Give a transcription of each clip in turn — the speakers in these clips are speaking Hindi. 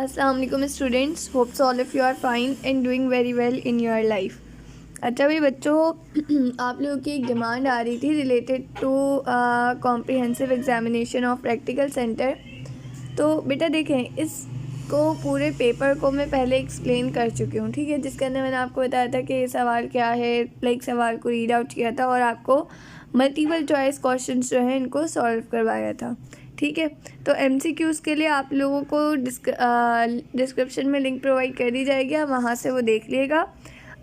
अस्सलाम वालेकुम students, hopes all of you are fine and doing very well in your life. अच्छा भाई बच्चों, आप लोगों की एक डिमांड आ रही थी related to comprehensive examination of practical centre. तो बेटा देखें, इसको पूरे पेपर को मैं पहले एक्सप्लेन कर चुकी हूँ, ठीक है, जिसके अंदर मैंने आपको बताया था कि सवाल क्या है, लाइक सवाल को रीड आउट किया था और आपको मल्टीपल चॉइस क्वेश्चंस जो हैं इनको सॉल्व करवाया था, ठीक है। तो MCQs के लिए आप लोगों को डिस्क्रिप्शन में लिंक प्रोवाइड कर दी जाएगी, आप वहाँ से वो देख लीजिएगा।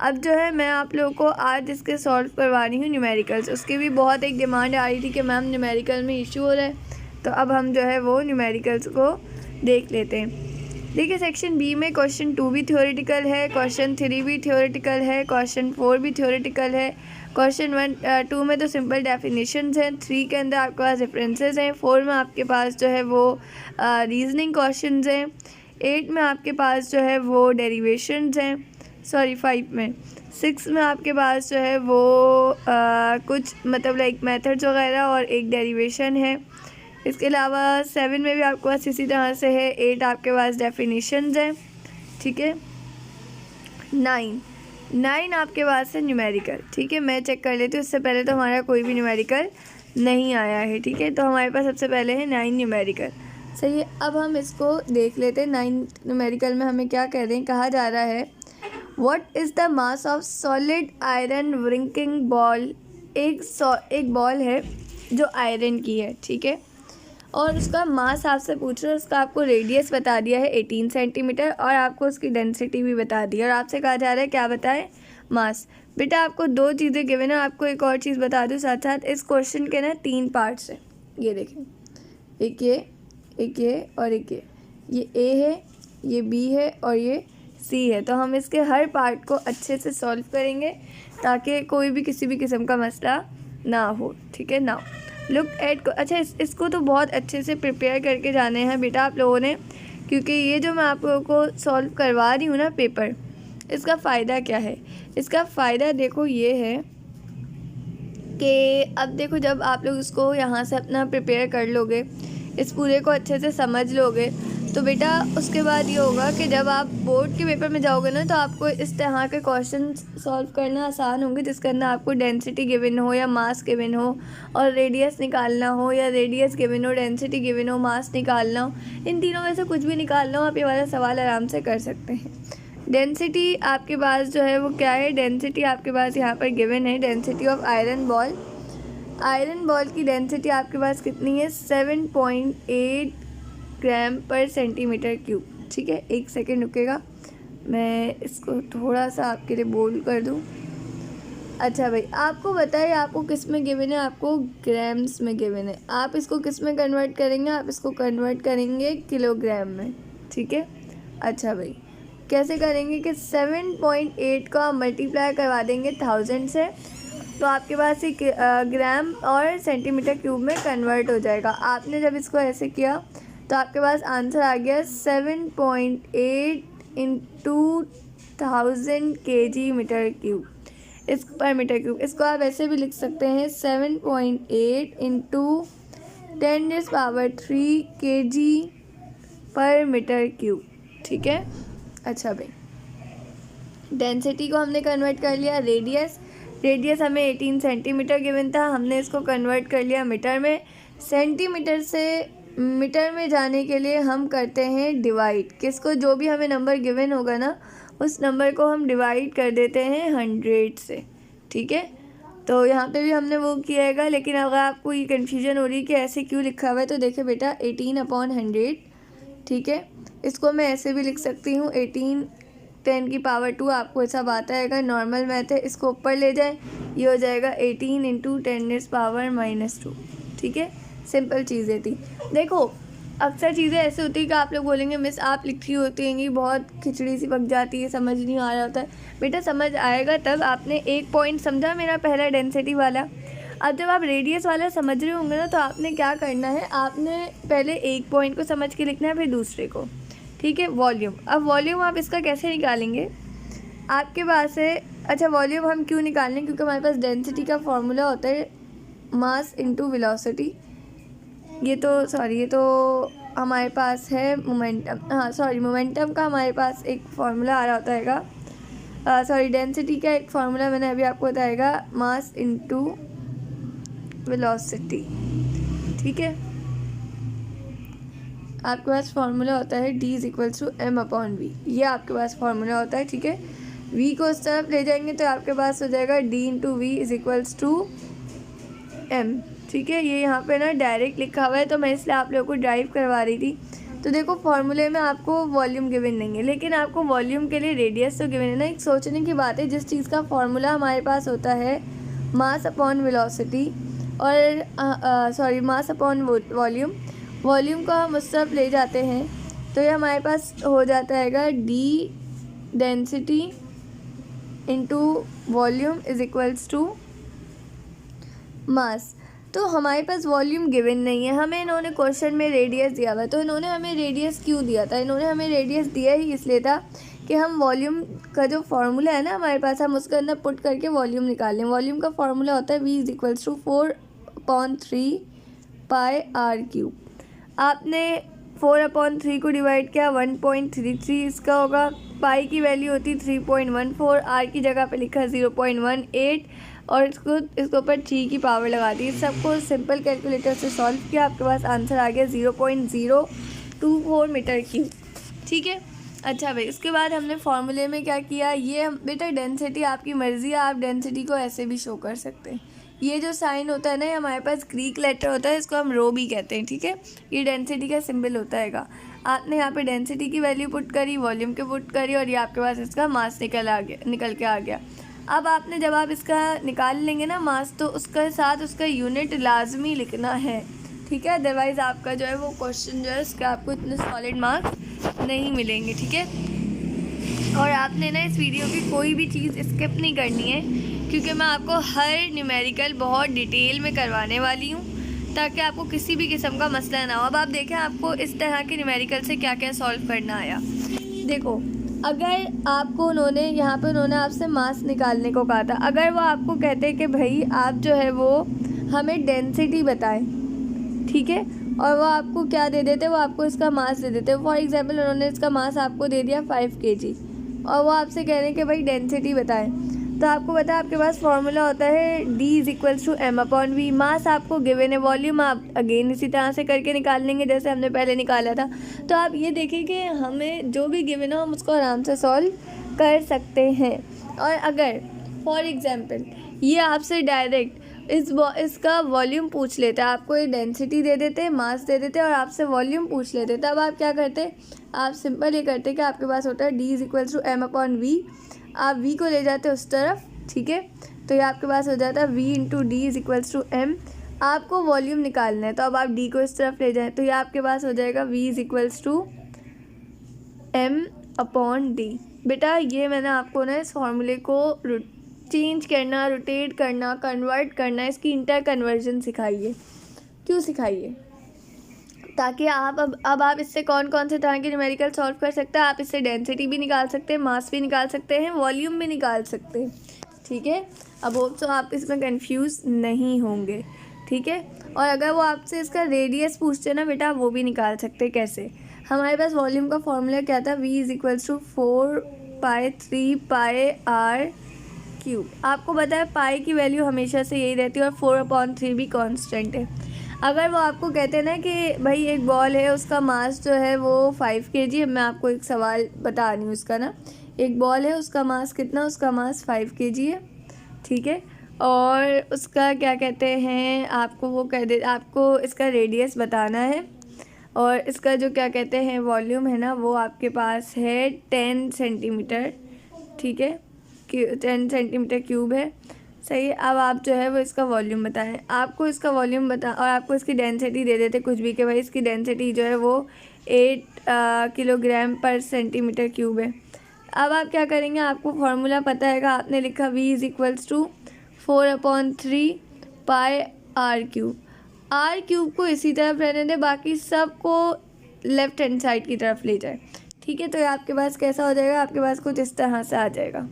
अब जो है मैं आप लोगों को आज इसके सॉल्व करवा रही हूँ न्यूमेरिकल्स। उसकी भी बहुत एक डिमांड आ रही थी कि मैम न्यूमेरिकल में इशू हो रहा है, तो अब हम जो है वो न्यूमेरिकल्स को देख लेते हैं। देखिए, सेक्शन बी में क्वेश्चन 2 भी थ्योरेटिकल है, क्वेश्चन 3 भी थ्योरेटिकल है, क्वेश्चन 4 भी थ्योरेटिकल है। क्वेश्चन 2 में तो सिंपल डेफिनेशंस हैं, 3 के अंदर आपके पास रेफरेंसेस हैं, 4 में आपके पास जो है वो रीजनिंग क्वेश्चंस हैं, 8 में आपके पास जो है वो डेरिवेशंस हैं, 5 में, 6 में आपके पास जो है वो कुछ मतलब लाइक मेथड्स वगैरह और एक डेरिवेशन है। इसके अलावा 7 में भी आपके पास इसी तरह से है, 8 आपके पास डेफिनेशंस हैं, ठीक है। 9 आपके पास है न्यूमेरिकल, ठीक है। मैं चेक कर लेती हूँ, उससे पहले तो हमारा कोई भी न्यूमेरिकल नहीं आया है, ठीक है। तो हमारे पास सबसे पहले है 9 न्यूमेरिकल, सही है। अब हम इसको देख लेते हैं। 9 न्यूमेरिकल में हमें क्या कह रहे हैं, कहा जा रहा है what is the mass of solid iron व्रिंकिंग ball. एक बॉल है जो आयरन की है, ठीक है, और उसका मास आपसे पूछ रहा है। उसका आपको रेडियस बता दिया है 18 सेंटीमीटर और आपको उसकी डेंसिटी भी बता दी है, और आपसे कहा जा रहा है क्या बताए, मास। बेटा आपको 2 चीज़ें गिवन है, आपको एक और चीज़ बता दूँ साथ साथ। इस क्वेश्चन के ना 3 पार्ट्स हैं, ये देखें, एक ये और एक ये A है, ये B है और ये C है। तो हम इसके हर पार्ट को अच्छे से सॉल्व करेंगे ताकि कोई भी किसी भी किस्म का मसला ना हो, ठीक है ना। लुक एट, अच्छा इसको तो बहुत अच्छे से प्रिपेयर करके जाने हैं बेटा आप लोगों ने, क्योंकि ये जो मैं आप लोगों को सॉल्व करवा रही हूँ ना पेपर, इसका फ़ायदा क्या है। इसका फ़ायदा देखो ये है कि अब देखो, जब आप लोग इसको यहाँ से अपना प्रिपेयर कर लोगे, इस पूरे को अच्छे से समझ लोगे, तो बेटा उसके बाद ये होगा कि जब आप बोर्ड के पेपर में जाओगे ना, तो आपको इस तरह के क्वेश्चन सॉल्व करना आसान होंगे, जिसके अंदर आपको डेंसिटी गिवन हो या मास गिवन हो और रेडियस निकालना हो, या रेडियस गिवन हो, डेंसिटी गिवन हो, मास निकालना हो। इन तीनों में से कुछ भी निकालना हो, आप ये वाला सवाल आराम से कर सकते हैं। डेंसिटी आपके पास जो है वो क्या है, डेंसिटी आपके पास यहाँ पर गिवन है, density of iron ball. Iron ball की डेंसिटी आपके पास कितनी है, 7.8 ग्राम पर सेंटीमीटर क्यूब, ठीक है। एक सेकेंड रुकेगा, मैं इसको थोड़ा सा आपके लिए बोल्ड कर दूँ। अच्छा भाई, आपको बताइए आपको किस में गिवन है, आपको ग्राम्स में गिवन है। आप इसको किस में कन्वर्ट करेंगे, आप इसको कन्वर्ट करेंगे किलोग्राम में, ठीक है। अच्छा भाई, कैसे करेंगे कि 7.8 को आप मल्टीप्लाई करवा देंगे 1000 से, तो आपके पास एक ग्राम और सेंटीमीटर क्यूब में कन्वर्ट हो जाएगा। आपने जब इसको ऐसे किया तो आपके पास आंसर आ गया 7.8 इंटू 1000 kg मीटर क्यूब, इस पर मीटर क्यूब। इसको आप ऐसे भी लिख सकते हैं 7.8 इंटू 10⁻³ kg पर मीटर क्यूब, ठीक है। अच्छा भाई, डेंसिटी को हमने कन्वर्ट कर लिया। रेडियस हमें 18 सेंटीमीटर गिवन था, हमने इसको कन्वर्ट कर लिया मीटर में। सेंटीमीटर से मीटर में जाने के लिए हम करते हैं डिवाइड, किसको, जो भी हमें नंबर गिवन होगा ना, उस नंबर को हम डिवाइड कर देते हैं 100 से, ठीक है। तो यहाँ पे भी हमने वो किया, लेकिन अगर आपको ये कन्फ्यूजन हो रही है कि ऐसे क्यों लिखा हुआ है, तो देखिए बेटा 18/100, ठीक है। इसको मैं ऐसे भी लिख सकती हूँ 18 10⁻², आपको ऐसा आता है, नॉर्मल मैथ है, इसको ऊपर ले जाए, ये हो जाएगा 18 इंटू 10⁻², ठीक है। सिंपल चीज़ें थी। देखो, अक्सर चीज़ें ऐसे होती है कि आप लोग बोलेंगे मिस आप लिखी होती हैं बहुत खिचड़ी सी पक जाती है, समझ नहीं आ रहा होता है। बेटा समझ आएगा तब, आपने एक पॉइंट समझा मेरा पहला डेंसिटी वाला। अब जब आप रेडियस वाला समझ रहे होंगे ना, तो आपने क्या करना है, आपने पहले एक पॉइंट को समझ के लिखना है, फिर दूसरे को, ठीक है। वॉल्यूम, अब वॉल्यूम आप इसका कैसे निकालेंगे, आपके पास है, अच्छा वॉल्यूम हम क्यों निकालें, क्योंकि हमारे पास डेंसिटी का फॉर्मूला होता है मास इंटू वेलोसिटी। ये तो हमारे पास है मोमेंटम, मोमेंटम का हमारे पास एक फार्मूला आ रहा होता है, डेंसिटी का एक फार्मूला मैंने अभी आपको बताएगा, मास इनटू वेलोसिटी। ठीक है, आपके पास फार्मूला होता है d = m/v, ये आपके पास फार्मूला होता है। ठीक है, v को उस तरफ ले जाएंगे तो आपके पास हो जाएगा d × v = m। ठीक है, ये यहाँ पे ना डायरेक्ट लिखा हुआ है तो मैं इसलिए आप लोगों को ड्राइव करवा रही थी। तो देखो फॉर्मूले में आपको वॉल्यूम गिवन नहीं है, लेकिन आपको वॉल्यूम के लिए रेडियस तो गिवन है ना। एक सोचने की बात है, जिस चीज़ का फॉर्मूला हमारे पास होता है मास अपॉन वेलोसिटी और मास अपॉन वॉल्यूम को हम उस तरफ ले जाते हैं तो ये हमारे पास हो जाता है d डेंसिटी इंटू वॉल्यूम = मास। तो हमारे पास वॉल्यूम गिवन नहीं है, हमें इन्होंने क्वेश्चन में रेडियस दिया हुआ है। तो इन्होंने हमें रेडियस क्यों दिया था? इन्होंने हमें रेडियस दिया ही इसलिए था कि हम वॉल्यूम का जो फार्मूला है ना हमारे पास, हम उसके अंदर पुट करके वॉल्यूम निकाल लें। वॉल्यूम का फार्मूला होता है v = 4/3 πr³। आपने 4/3 को डिवाइड किया, 1.33 इसका होगा। पाई की वैल्यू होती 3.14, आर की जगह पे लिखा 0.18 और इसके ऊपर 3 की पावर लगा दी। सबको सिंपल कैलकुलेटर से सॉल्व किया, आपके पास आंसर आ गया 0.024 मीटर क्यूब। ठीक है, अच्छा भाई, उसके बाद हमने फार्मूले में क्या किया, ये बेटा डेंसिटी आपकी मर्ज़ी है, आप डेंसिटी को ऐसे भी शो कर सकते हैं। ये जो साइन होता है ना, ये हमारे पास ग्रीक लेटर होता है, इसको हम रो भी कहते हैं। ठीक है, ये डेंसिटी का सिंबल होता है। आपने यहाँ पे डेंसिटी की वैल्यू पुट करी, वॉल्यूम के पुट करी और ये आपके पास इसका मास निकल के आ गया। अब आपने जब आप इसका निकाल लेंगे ना मास, तो उसके साथ उसका यूनिट लाजमी लिखना है। ठीक है, अदरवाइज़ आपका जो है वो क्वेश्चन जो है उसका आपको इतने सॉलिड मार्क्स नहीं मिलेंगे। ठीक है, और आपने ना इस वीडियो की कोई भी चीज़ स्किप नहीं करनी है, क्योंकि मैं आपको हर न्यूमेरिकल बहुत डिटेल में करवाने वाली हूँ ताकि आपको किसी भी किस्म का मसला ना हो। अब आप देखें आपको इस तरह के न्यूमेरिकल से क्या क्या सॉल्व करना आया। देखो, अगर आपको उन्होंने आपसे मास निकालने को कहा था, अगर वो आपको कहते कि भाई आप जो है वो हमें डेंसिटी बताएं, ठीक है, और वो आपको क्या दे देते, वो आपको इसका मास दे देते। फॉर एग्जांपल उन्होंने इसका मास आपको दे दिया 5 kg और वो आपसे कह रहे हैं कि भाई डेंसिटी बताएं, तो आपको पता है आपके पास फार्मूला होता है d = m/v। मास आपको गिवन है, वॉल्यूम आप अगेन इसी तरह से करके निकाल लेंगे जैसे हमने पहले निकाला था। तो आप ये देखिए कि हमें जो भी गिवन हो हम उसको आराम से सॉल्व कर सकते हैं। और अगर फॉर एग्जांपल ये आपसे डायरेक्ट इसका वॉल्यूम पूछ लेते, आपको ये डेंसिटी दे देते, मास दे देते और आपसे वॉल्यूम पूछ लेते, तब आप क्या करते, आप सिंपल ये करते कि आपके पास होता है d = m/v। आप v को ले जाते उस तरफ, ठीक है, तो ये आपके पास हो जाता है v × d = m। आपको वॉल्यूम निकालना है तो अब आप d को इस तरफ ले जाएं तो ये आपके पास हो जाएगा v = m/d। बेटा ये मैंने आपको ना इस फार्मूले को चेंज करना, रोटेट करना, कन्वर्ट करना, इसकी इंटर कन्वर्जन सिखाई है। क्यों सिखाई है? ताकि आप अब आप इससे कौन कौन से तरह के न्यूमेरिकल सॉल्व कर सकते हैं। आप इससे डेंसिटी भी निकाल सकते हैं, मास भी निकाल सकते हैं, वॉल्यूम भी निकाल सकते हैं। ठीक है, अब होप सो आप इसमें कंफ्यूज नहीं होंगे। ठीक है, और अगर वो आपसे इसका रेडियस पूछते हैं ना बेटा, वो भी निकाल सकते हैं। कैसे? हमारे पास वॉल्यूम का फॉर्मूला क्या था, v = 4/3 πr³। आपको पता है पाई की वैल्यू हमेशा से यही रहती है और 4/3 भी कांस्टेंट है। अगर वो आपको कहते हैं ना कि भाई एक बॉल है, उसका मास जो है वो 5 kg है, मैं आपको एक सवाल बता रही हूँ उसका ना, एक बॉल है, उसका मास कितना, उसका मास 5 kg है। ठीक है, और उसका क्या कहते हैं, आपको वो कह दे, आपको इसका रेडियस बताना है और इसका जो क्या कहते हैं वॉल्यूम है ना, वो आपके पास है 10 सेंटीमीटर। ठीक है, 10 सेंटीमीटर क्यूब है, सही है। अब आप जो है वो इसका वॉल्यूम बताएं, आपको इसका वॉल्यूम और आपको इसकी डेंसिटी दे देते कुछ भी, कि भाई इसकी डेंसिटी जो है वो 8 kg/cm³ है। अब आप क्या करेंगे, आपको फार्मूला पता है, आपने लिखा v = 4/3 πr³। r³ को इसी तरफ रहने दें, बाकी सबको लेफ़्ट हैंड साइड की तरफ ले जाए। ठीक है, तो ये आपके पास कैसा हो जाएगा, आपके पास कुछ इस तरह से आ जाएगा।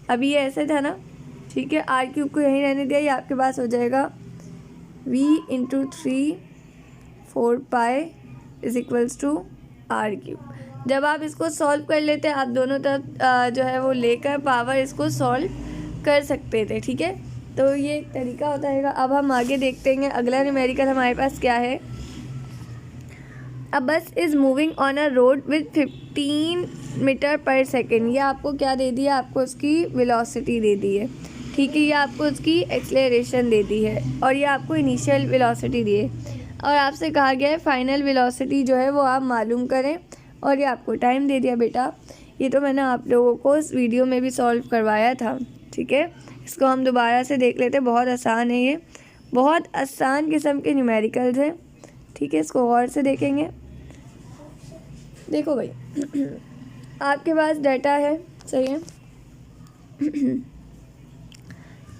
अभी ये ऐसे था ना, ठीक है, r³ को यहीं रहने दिया, ये आपके पास हो जाएगा v × 3 4 π is equals to are cube. जब आप इसको सॉल्व कर लेते हैं, आप दोनों तरफ जो है वो लेकर पावर इसको सॉल्व कर सकते थे, ठीक है। तो ये एक तरीका होता है। अब हम आगे देखते हैं अगला न्यूमेरिकल हमारे पास क्या है। अ बस is moving on a road with 15 metre per second. ये आपको क्या दे दिया, आपको उसकी वेलोसिटी दे दी है, ठीक है। ये आपको उसकी एक्सेलरेशन दे दी है और ये आपको इनिशियल वेलोसिटी दी है और आपसे कहा गया है फाइनल वेलोसिटी जो है वो आप मालूम करें और ये आपको टाइम दे दिया। बेटा ये तो मैंने आप लोगों को इस वीडियो में भी सॉल्व करवाया था, ठीक है। इसको हम दोबारा से देख लेते हैं, बहुत आसान है, ये बहुत आसान किस्म के न्यूमेरिकल्स हैं, ठीक है। इसको गौर से देखेंगे। देखो भाई आपके पास डाटा है, सही है।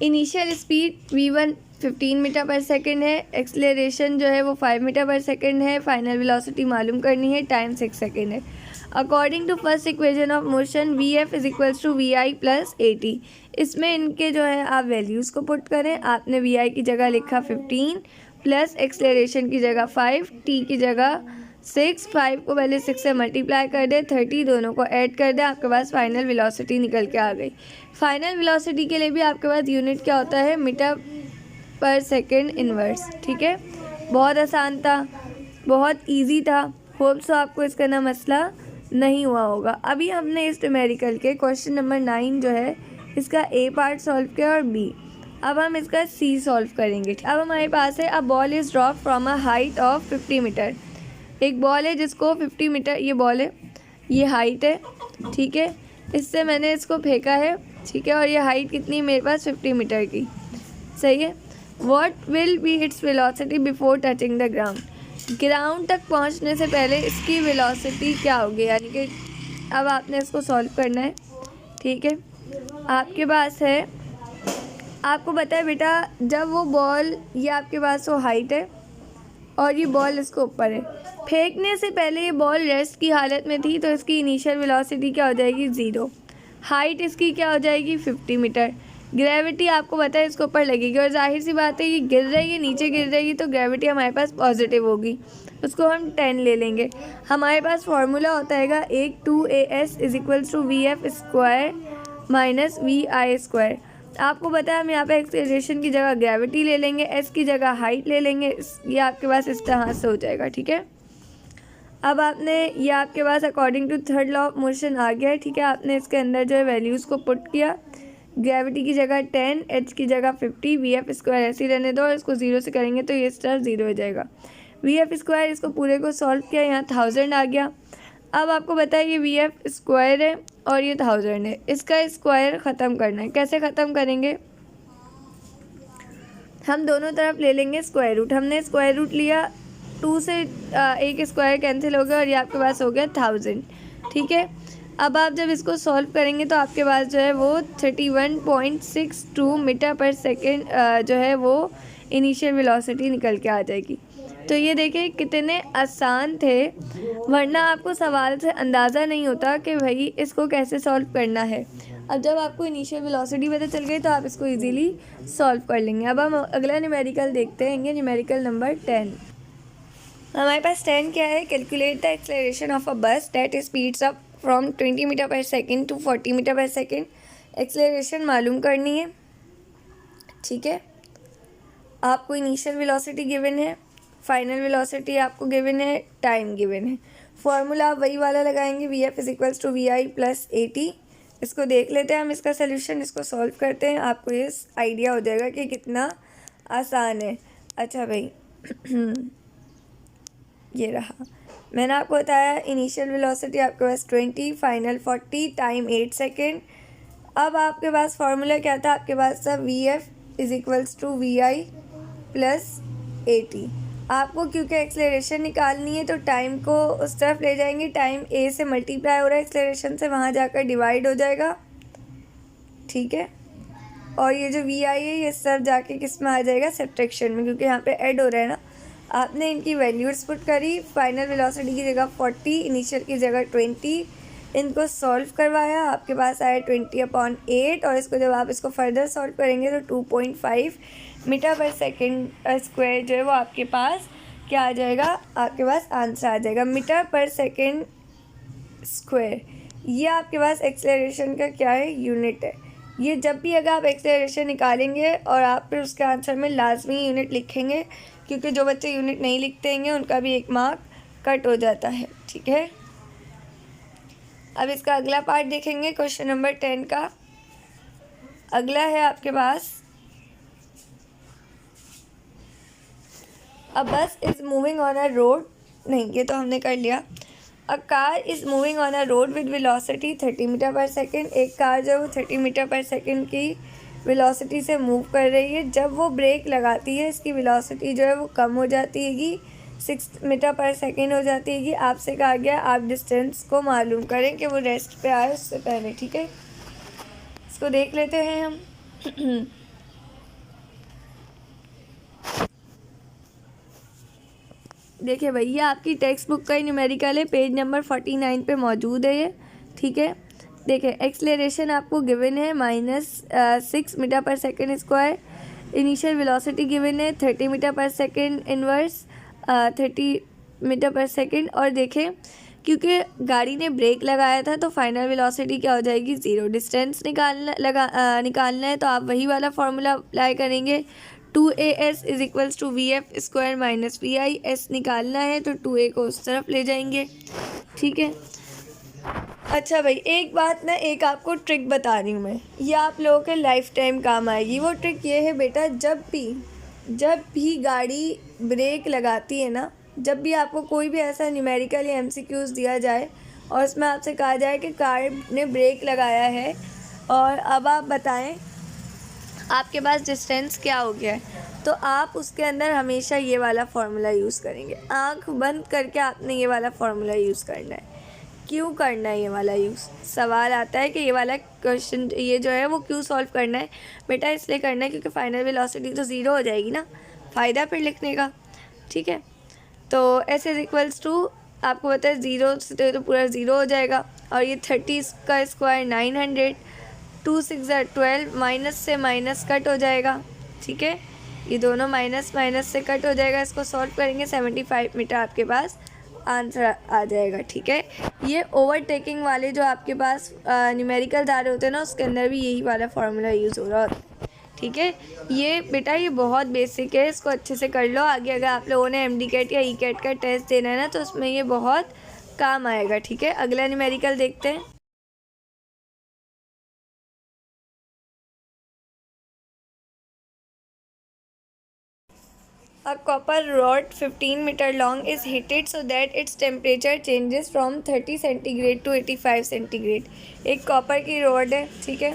Initial speed v1 15 metre per second है, एक्सेलरेशन जो है वो 5 मीटर पर सेकेंड है, फाइनल वेलोसिटी मालूम करनी है, टाइम 6 सेकेंड है। According to first equation of motion vf is equals to vi plus at। इसमें इनके जो है आप वैल्यूज़ को पुट करें। आपने vi की जगह लिखा 15 प्लस एक्सेलरेशन की जगह 5, t की जगह 6, 5 को पहले 6 से मल्टीप्लाई कर दे, 30 दोनों को ऐड कर दे, आपके पास फाइनल वेलोसिटी निकल के आ गई। फाइनल वेलोसिटी के लिए भी आपके पास यूनिट क्या होता है, मीटर पर सेकेंड इनवर्स, ठीक है। बहुत आसान था, बहुत इजी था। होप सो आपको इसका ना मसला नहीं हुआ होगा। अभी हमने इस न्यूमेरिकल के क्वेश्चन नंबर 9 जो है इसका ए पार्ट सॉल्व किया और बी। अब हम इसका सी सॉल्व करेंगे। अब हमारे पास है a ball is drop from a height of 50 metre. एक बॉल है जिसको 50 मीटर, ये बॉल है, ये हाइट है, ठीक है। इससे मैंने इसको फेंका है, ठीक है, और ये हाइट कितनी मेरे पास 50 मीटर की, सही है। What will be its velocity before touching the ground. Ground तक पहुंचने से पहले इसकी वेलोसिटी क्या होगी, यानी कि अब आपने इसको सॉल्व करना है, ठीक है। आपके पास है, आपको पता है बेटा, जब वो बॉल, ये आपके पास वो हाइट है और ये बॉल इसको ऊपर है, फेंकने से पहले ये बॉल रेस्ट की हालत में थी, तो इसकी इनिशियल वेलोसिटी क्या हो जाएगी, 0। हाइट इसकी क्या हो जाएगी, 50 मीटर। ग्रेविटी आपको पता है इसके ऊपर लगेगी और जाहिर सी बात है ये गिर रही है, नीचे गिर रही है, तो ग्रेविटी हमारे पास पॉजिटिव होगी, उसको हम 10 ले लेंगे। हमारे पास फार्मूला होता है 2as is equals to vf square minus vi square. आपको पता है हम यहाँ पे एक्सेलरेशन की जगह ग्रेविटी ले लेंगे, s की जगह हाइट ले लेंगे, ये आपके पास इस तरह से हो जाएगा, ठीक है। अब आपने ये आपके पास according to third law of motion आ गया है, ठीक है। आपने इसके अंदर जो है वैल्यूज़ को पुट किया, ग्रेविटी की जगह 10, h की जगह 50, vf स्क्वायर ऐसे ही रहने दो और इसको 0 से करेंगे तो ये स्टार 0 हो जाएगा। vf स्क्वायर, इसको पूरे को सॉल्व किया, यहाँ 1000 आ गया। अब आपको पता है ये vf स्क्वायर है और ये 1000 है, इसका स्क्वायर ख़त्म करना है। कैसे ख़त्म करेंगे, हम दोनों तरफ ले लेंगे स्क्वायर रूट। हमने स्क्वायर रूट लिया, 2 से एक स्क्वायर कैंसिल हो गया और ये आपके पास हो गया 1000, ठीक है। अब आप जब इसको सॉल्व करेंगे तो आपके पास जो है वो 31.62 मीटर पर सेकेंड जो है वो इनिशियल वेलोसिटी निकल के आ जाएगी। तो ये देखिए कितने आसान थे, वरना आपको सवाल से अंदाज़ा नहीं होता कि भाई इसको कैसे सॉल्व करना है। अब जब आपको इनिशियल वेलोसिटी पता चल गई तो आप इसको इजीली सॉल्व कर लेंगे। अब हम अगला न्यूमेरिकल देखते हैं, न्यूमेरिकल नंबर 10। हमारे पास 10 क्या है, calculate the acceleration of a बस that speeds up from 20 metre per second to 40 metre per second. Acceleration मालूम करनी है, ठीक है। आपको इनिशियल वेलोसिटी गिवन है, फाइनल वेलोसिटी आपको गिवन है, टाइम गिवन है। फार्मूला आप वही वाला लगाएंगे, vf is equals to vi plus at। इसको देख लेते हैं हम, इसका सोल्यूशन, इसको सॉल्व करते हैं, आपको ये आइडिया हो जाएगा कि कितना आसान है। अच्छा भाई ये रहा, मैंने आपको बताया इनिशियल वेलोसिटी आपके पास 20, फाइनल 40, टाइम 8 सेकेंड। अब आपके पास फार्मूला क्या था, आपके पास था vf is equals to vi plus at। आपको क्योंकि एक्सेलरेशन निकालनी है तो टाइम को उस तरफ ले जाएंगे, टाइम a से मल्टीप्लाई हो रहा है एक्सेलरेशन से, वहाँ जाकर डिवाइड हो जाएगा, ठीक है। और ये जो vi है ये सब जाके किस में आ जाएगा, सब्ट्रैक्शन में, क्योंकि यहाँ पे ऐड हो रहा है ना। आपने इनकी वैल्यूज़ पुट करी, फाइनल वेलोसिटी की जगह 40, इनिशियल की जगह 20, इनको सॉल्व करवाया, आपके पास आया 20/8 और इसको जब आप इसको फर्दर सॉल्व करेंगे तो 2.5 मीटर पर सेकेंड स्क्वायर जो है वो आपके पास क्या आ जाएगा, आपके पास आंसर आ जाएगा मीटर पर सेकेंड स्क्वायर। ये आपके पास एक्सेलरेशन का क्या है, यूनिट है। ये जब भी अगर आप एक्सेलरेशन निकालेंगे और आप फिर उसके आंसर में लाजमी यूनिट लिखेंगे, क्योंकि जो बच्चे यूनिट नहीं लिखते हैं उनका भी 1 मार्क कट हो जाता है। ठीक है, अब इसका अगला पार्ट देखेंगे, क्वेश्चन नंबर 10 का अगला है आपके पास। अब bus is moving on a road, नहीं ये तो हमने कर लिया। A car is moving on a road with velocity 30 metre per second. एक कार जो है वो 30 मीटर पर सेकेंड की वेलोसिटी से मूव कर रही है। जब वो ब्रेक लगाती है इसकी वेलोसिटी जो है वो कम हो जाती हैगी, 6 मीटर पर सेकेंड हो जाती हैगी। आपसे कहा गया आप डिस्टेंस को मालूम करें कि वो रेस्ट पे आए उससे पहले। ठीक है, इसको देख लेते हैं हम। देखिए भैया, आपकी टेक्स्ट बुक का ही न्यूमेरिकल है, पेज नंबर 49 पे मौजूद है ये। ठीक है, देखिए एक्सलेरेशन आपको गिवन है -6 metre per second square. Initial velocity given है 30 metre per second inverse 30 metre per second. और देखें क्योंकि गाड़ी ने ब्रेक लगाया था तो फाइनल वेलोसिटी क्या हो जाएगी, 0। डिस्टेंस निकालना है तो आप वही वाला फार्मूला अप्लाई करेंगे, 2as is equals to VF square minus VI। S निकालना है तो 2a को उस तरफ ले जाएंगे। ठीक है, अच्छा भाई एक बात ना, एक आपको ट्रिक बता रही हूँ मैं, ये आप लोगों के लाइफ टाइम काम आएगी। वो ट्रिक ये है बेटा, जब भी गाड़ी ब्रेक लगाती है ना, जब भी आपको कोई भी ऐसा न्यूमेरिकल या MCQs दिया जाए और उसमें आपसे कहा जाए कि कार ने ब्रेक लगाया है और अब आप बताएं आपके पास डिस्टेंस क्या हो गया है, तो आप उसके अंदर हमेशा ये वाला फार्मूला यूज़ करेंगे। आंख बंद करके आपने ये वाला फार्मूला यूज़ करना है। क्यों करना है ये वाला यूज़, सवाल आता है कि ये वाला क्वेश्चन ये जो है वो क्यों सॉल्व करना है बेटा, इसलिए करना है क्योंकि फाइनल वेलोसिटी तो 0 हो जाएगी ना, फ़ायदा फिर लिखने का। ठीक है, तो एस इज इक्वल्स टू आपको पता है 0 से तो पूरा 0 हो जाएगा। और ये 30 का स्क्वायर 900, 2 6 12, माइनस से माइनस कट हो जाएगा। ठीक है, ये दोनों माइनस से कट हो जाएगा। इसको सॉल्व करेंगे 75 मीटर आपके पास आंसर आ जाएगा। ठीक है, ये ओवरटेकिंग वाले जो आपके पास न्यूमेरिकल दारे होते हैं ना, उसके अंदर भी यही वाला फार्मूला यूज़ हो रहा होता है। ठीक है, ये बेटा ये बहुत बेसिक है, इसको अच्छे से कर लो। आगे अगर आप लोगों ने MD कैट या ECAT का टेस्ट देना है ना, तो उसमें ये बहुत काम आएगा। ठीक है, अगला न्यूमेरिकल देखते हैं। A copper rod 15 meter long is heated so that its temperature changes from 30 centigrade to 85 centigrade. एक कॉपर की रॉड है, ठीक है,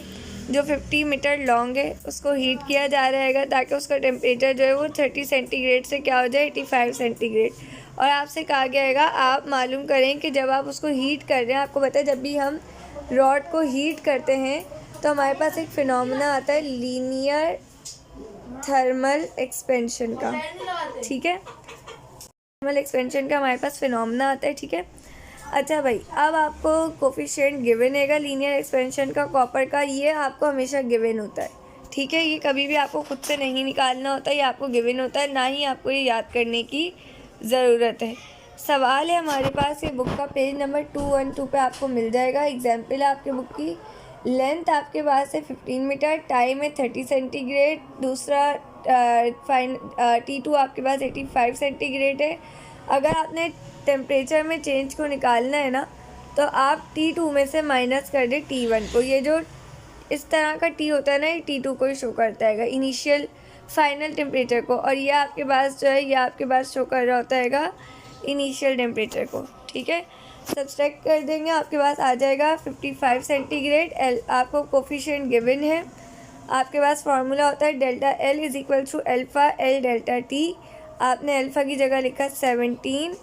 जो 50 मीटर लॉन्ग है, उसको हीट किया जा रहा है ताकि उसका टेम्परेचर जो है वो 30 सेंटीग्रेड से क्या हो जाए, 85 सेंटीग्रेड। और आपसे कहा गया है आप मालूम करें कि जब आप उसको हीट कर रहे हैं, आपको पता है जब भी हम रॉड को हीट करते हैं तो हमारे पास एक फिनोमेना आता है लीनियर थर्मल एक्सपेंशन का। ठीक है, थर्मल एक्सपेंशन का हमारे पास फिनोमेना आता है। ठीक है, अच्छा भाई अब आपको कोफिशिएंट गिवन हैगा लीनियर एक्सपेंशन का कॉपर का, ये आपको हमेशा गिवन होता है। ठीक है, ये कभी भी आपको खुद से नहीं निकालना होता, ये आपको गिवन होता है, ना ही आपको ये याद करने की ज़रूरत है। सवाल है हमारे पास, ये बुक का पेज नंबर 212 पे आपको मिल जाएगा। एग्जाम्पल है आपके बुक की, लेंथ आपके पास है 15 मीटर, टाइम है 30 सेंटीग्रेड, दूसरा T2 आपके पास 85 सेंटीग्रेड है। अगर आपने टेम्परेचर में चेंज को निकालना है ना, तो आप T2 में से माइनस कर दे T1 को। ये जो इस तरह का T होता है ना, ये T2 को ही शो करता है इनिशियल फाइनल टेम्परेचर को, और ये आपके पास जो है ये आपके पास शो कर रहा होता है इनिशियल टेम्परेचर को। ठीक है, सब्सट्रैक्ट कर देंगे, आपके पास आ जाएगा 55 सेंटीग्रेड। एल आपको कोफिशिएंट गिवन है, आपके पास फार्मूला होता है delta L is equal to alpha L delta T। आपने अल्फ़ा की जगह लिखा 17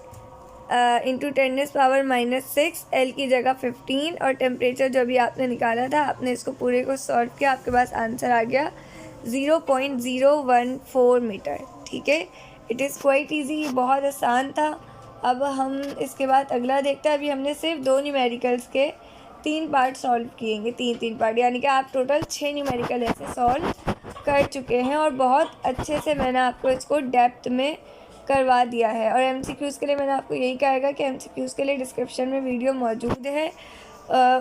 इंटू 10⁻⁻6, L की जगह 15, और टेम्परेचर जो भी आपने निकाला था आपने इसको पूरे को सॉल्व किया, आपके पास आंसर आ गया 0.014 मीटर। ठीक है, इट इज़ क्वाइट ईजी, बहुत आसान था। अब हम इसके बाद अगला देखते हैं। अभी हमने सिर्फ 2 न्यूमेरिकल्स के 3 पार्ट सॉल्व किएंगे, 3 पार्ट, यानी कि आप टोटल 6 न्यूमेरिकल ऐसे सॉल्व कर चुके हैं, और बहुत अच्छे से मैंने आपको इसको डेप्थ में करवा दिया है। और MCQs के लिए मैंने आपको यही कहेगा कि MCQs के लिए डिस्क्रिप्शन में वीडियो मौजूद है,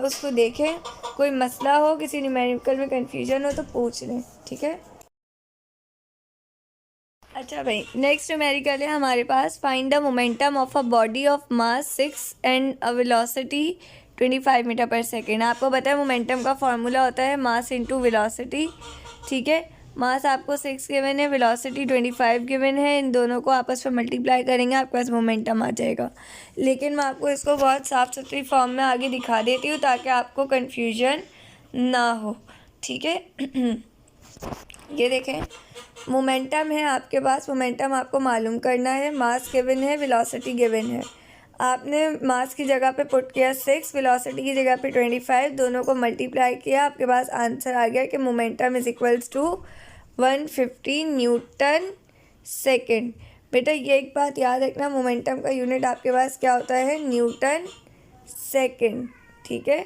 उसको देखें। कोई मसला हो, किसी न्यूमेरिकल में कन्फ्यूजन हो तो पूछ लें, ठीक है। अच्छा भाई, नेक्स्ट न्यूमेरिकल है हमारे पास, find the momentum of a body of mass 6 and a velocity 25 metre per second. आपको पता है मोमेंटम का फॉर्मूला होता है मास इंटू वेलोसिटी, ठीक है। मास आपको 6 गिवन है, वेलोसिटी 25 गिवन है, इन दोनों को आपस में मल्टीप्लाई करेंगे, आपके पास मोमेंटम आ जाएगा। लेकिन मैं आपको इसको बहुत साफ़ सुथरी फॉर्म में आगे दिखा देती हूँ ताकि आपको कन्फ्यूजन ना हो, ठीक है। ये देखें, मोमेंटम है आपके पास, मोमेंटम आपको मालूम करना है। मास गिवन है, वेलोसिटी गिवन है। आपने मास की जगह पे पुट किया 6, वेलोसिटी की जगह पे 25, दोनों को मल्टीप्लाई किया, आपके पास आंसर आ गया कि momentum is equals to 150 newton second. बेटा ये एक बात याद रखना, मोमेंटम का यूनिट आपके पास क्या होता है, न्यूटन सेकेंड, ठीक है।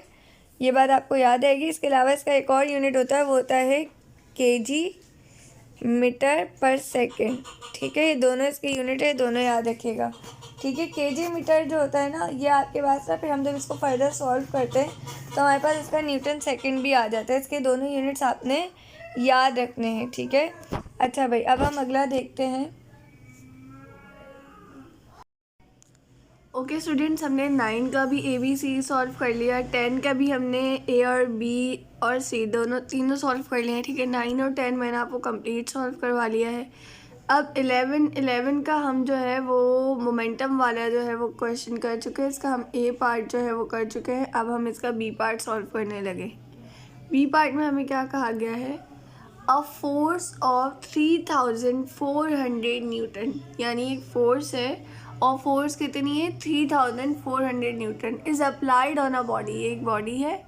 ये बात आपको याद रहेगी। इसके अलावा इसका एक और यूनिट होता है, वो होता है kg मीटर पर सेकेंड, ठीक है। ये दोनों इसके यूनिट है, दोनों याद रखिएगा, ठीक है। kg मीटर जो होता है ना, ये आपके पास ना, फिर हम जब इसको फर्दर सॉल्व करते हैं तो हमारे पास इसका न्यूटन सेकेंड भी आ जाता है। इसके दोनों यूनिट्स आपने याद रखने हैं, ठीक है। अच्छा भाई, अब हम अगला देखते हैं। ओके स्टूडेंट्स, हमने 9 का भी ABC सॉल्व कर लिया, 10 का भी हमने A और B और C तीनों सॉल्व कर लिए हैं, ठीक है। 9 और 10 मैंने आपको कंप्लीट सॉल्व करवा लिया है। अब 11 का हम जो है वो मोमेंटम वाला जो है वो क्वेश्चन कर चुके हैं। इसका हम A पार्ट जो है वो कर चुके हैं। अब हम इसका B पार्ट सॉल्व करने लगे। B पार्ट में हमें क्या कहा गया है, अ फोर्स ऑफ 3400 न्यूटन, यानी एक फोर्स है और फोर्स कितनी है, 3400 Newton is applied on a body. एक बॉडी है,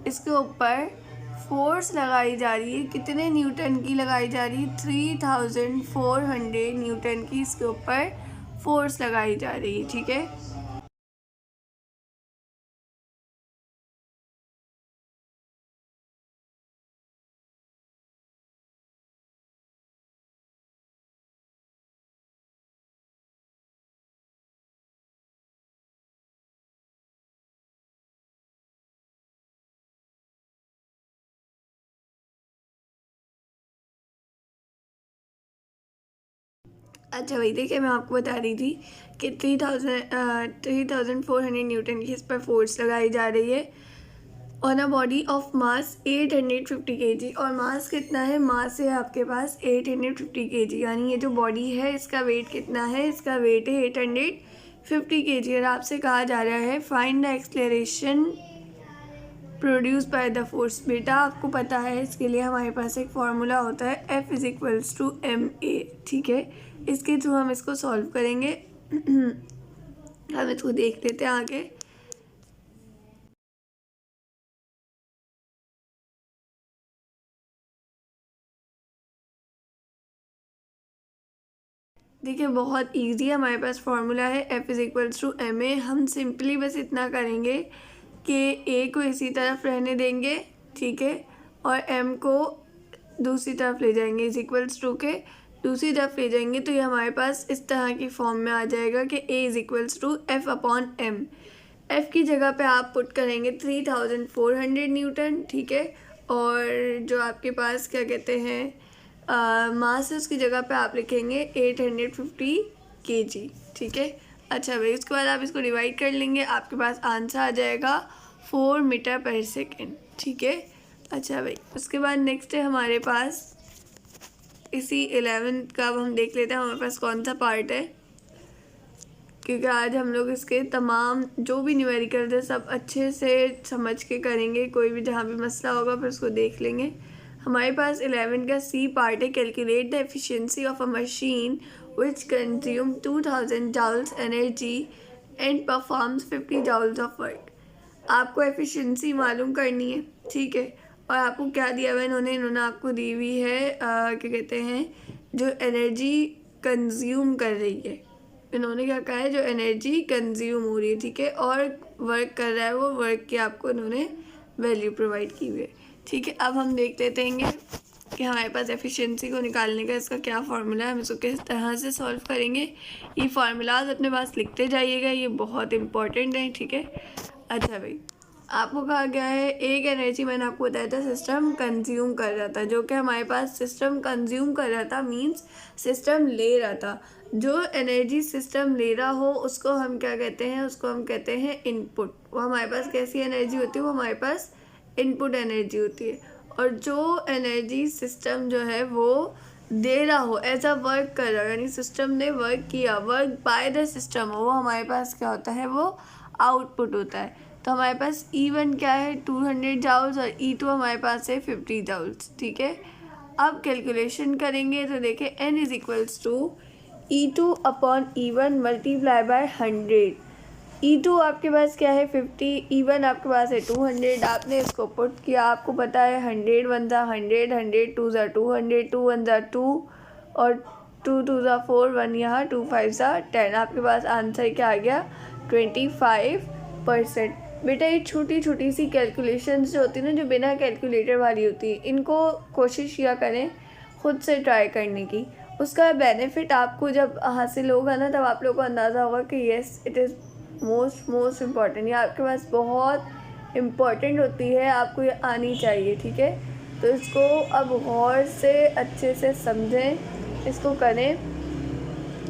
इसके ऊपर फोर्स लगाई जा रही है, कितने न्यूटन की लगाई जा रही है, 3400 न्यूटन की इसके ऊपर फोर्स लगाई जा रही है, ठीक है। अच्छा भाई देखिए, मैं आपको बता रही थी कि 3400 न्यूटन की इस पर फोर्स लगाई जा रही है on a body of mass 850 kg। और मास कितना है, मास है आपके पास 850 kg, यानी ये जो बॉडी है इसका वेट कितना है, इसका वेट है 850 kg। और आपसे कहा जा रहा है find the acceleration produce by the force. बेटा आपको पता है इसके लिए हमारे पास एक फार्मूला होता है F is equals to ma, ठीक है। इसके थ्रू हम इसको सॉल्व करेंगे। हम इसको देख लेते हैं आगे। देखिए बहुत इजी है, हमारे पास फार्मूला है F is equals to ma। हम सिंपली बस इतना करेंगे कि A को इसी तरफ रहने देंगे, ठीक है, और M को दूसरी तरफ ले जाएंगे, इज इक्वल्स टू के दूसरी तरफ ले जाएंगे, तो ये हमारे पास इस तरह की फॉर्म में आ जाएगा कि A is equals to F upon M। F की जगह पे आप पुट करेंगे 3400 न्यूटन, ठीक है, और जो आपके पास क्या कहते हैं मास है उसकी जगह पे आप लिखेंगे 850 kg, ठीक है। अच्छा भाई, उसके बाद आप इसको डिवाइड कर लेंगे, आपके पास आंसर आ जाएगा 4 मीटर पर सेकेंड, ठीक है। अच्छा भाई, उसके बाद नेक्स्ट है हमारे पास इसी 11 का, अब हम देख लेते हैं हमारे पास कौन सा पार्ट है, क्योंकि आज हम लोग इसके तमाम जो भी न्यूमेरिकल है सब अच्छे से समझ के करेंगे। कोई भी जहाँ भी मसला होगा फिर उसको देख लेंगे। हमारे पास 11 का C पार्ट है, calculate the efficiency of a machine which consume 2000 joules energy and performs 50 joules of work. आपको एफिशिएंसी मालूम करनी है, ठीक है, और आपको क्या दिया हुआ है, इन्होंने आपको दी हुई है क्या कहते हैं, जो एनर्जी कंज्यूम कर रही है, इन्होंने क्या कहा है, जो एनर्जी कंज्यूम हो रही है, ठीक है, और वर्क कर रहा है, वो वर्क की आपको इन्होंने वैल्यू प्रोवाइड की हुई है, ठीक है। अब हम देख लेते हैं कि हमारे पास एफिशिएंसी को निकालने का इसका क्या फार्मूला है, हम इसको किस तरह से सॉल्व करेंगे। ये फार्मूलाज अपने पास लिखते जाइएगा, ये बहुत इंपॉर्टेंट है, ठीक है। अच्छा भाई, आपको कहा गया है एक एनर्जी, मैंने आपको बताया था सिस्टम कंज्यूम कर रहा था, जो कि हमारे पास सिस्टम कंज्यूम कर रहा था मींस सिस्टम ले रहा था। जो एनर्जी सिस्टम ले रहा हो उसको हम क्या कहते हैं, उसको हम कहते हैं इनपुट। वो हमारे पास कैसी एनर्जी होती है, वो हमारे पास इनपुट एनर्जी होती है। और जो एनर्जी सिस्टम जो है वो दे रहा हो, ऐसा वर्क कर रहा हो, यानी सिस्टम ने वर्क किया, वर्क बाय द सिस्टम हो, वो हमारे पास क्या होता है, वो आउटपुट होता है। तो हमारे पास E1 क्या है 200 जाउल्स और E2 हमारे पास है 50 जाउल्स, ठीक है। अब कैलकुलेशन करेंगे तो देखिए N is equals to E2 upon E1 multiply by 100। E2 आपके पास क्या है 50, E1 आपके पास है 200। आपने इसको पुट किया, आपको पता है 100 1 ज़ा 100, 100 2 ज़ा 200, 2 1 ज़ा 2 और 2 2 ज़ा 4, 1 यहाँ, 2 5 ज़ा 10। आपके पास आंसर क्या आ गया 25%। बेटा ये छोटी छोटी सी कैलकुलेशंस जो होती है ना, जो बिना कैलकुलेटर वाली होती है, इनको कोशिश किया करें खुद से ट्राई करने की। उसका बेनिफिट आपको जब हासिल होगा ना, तब आप लोगों को अंदाज़ा होगा कि yes it is most important. ये आपके पास बहुत इम्पॉर्टेंट होती है, आपको ये आनी चाहिए, ठीक है। तो इसको अब गौर से अच्छे से समझें, इसको करें।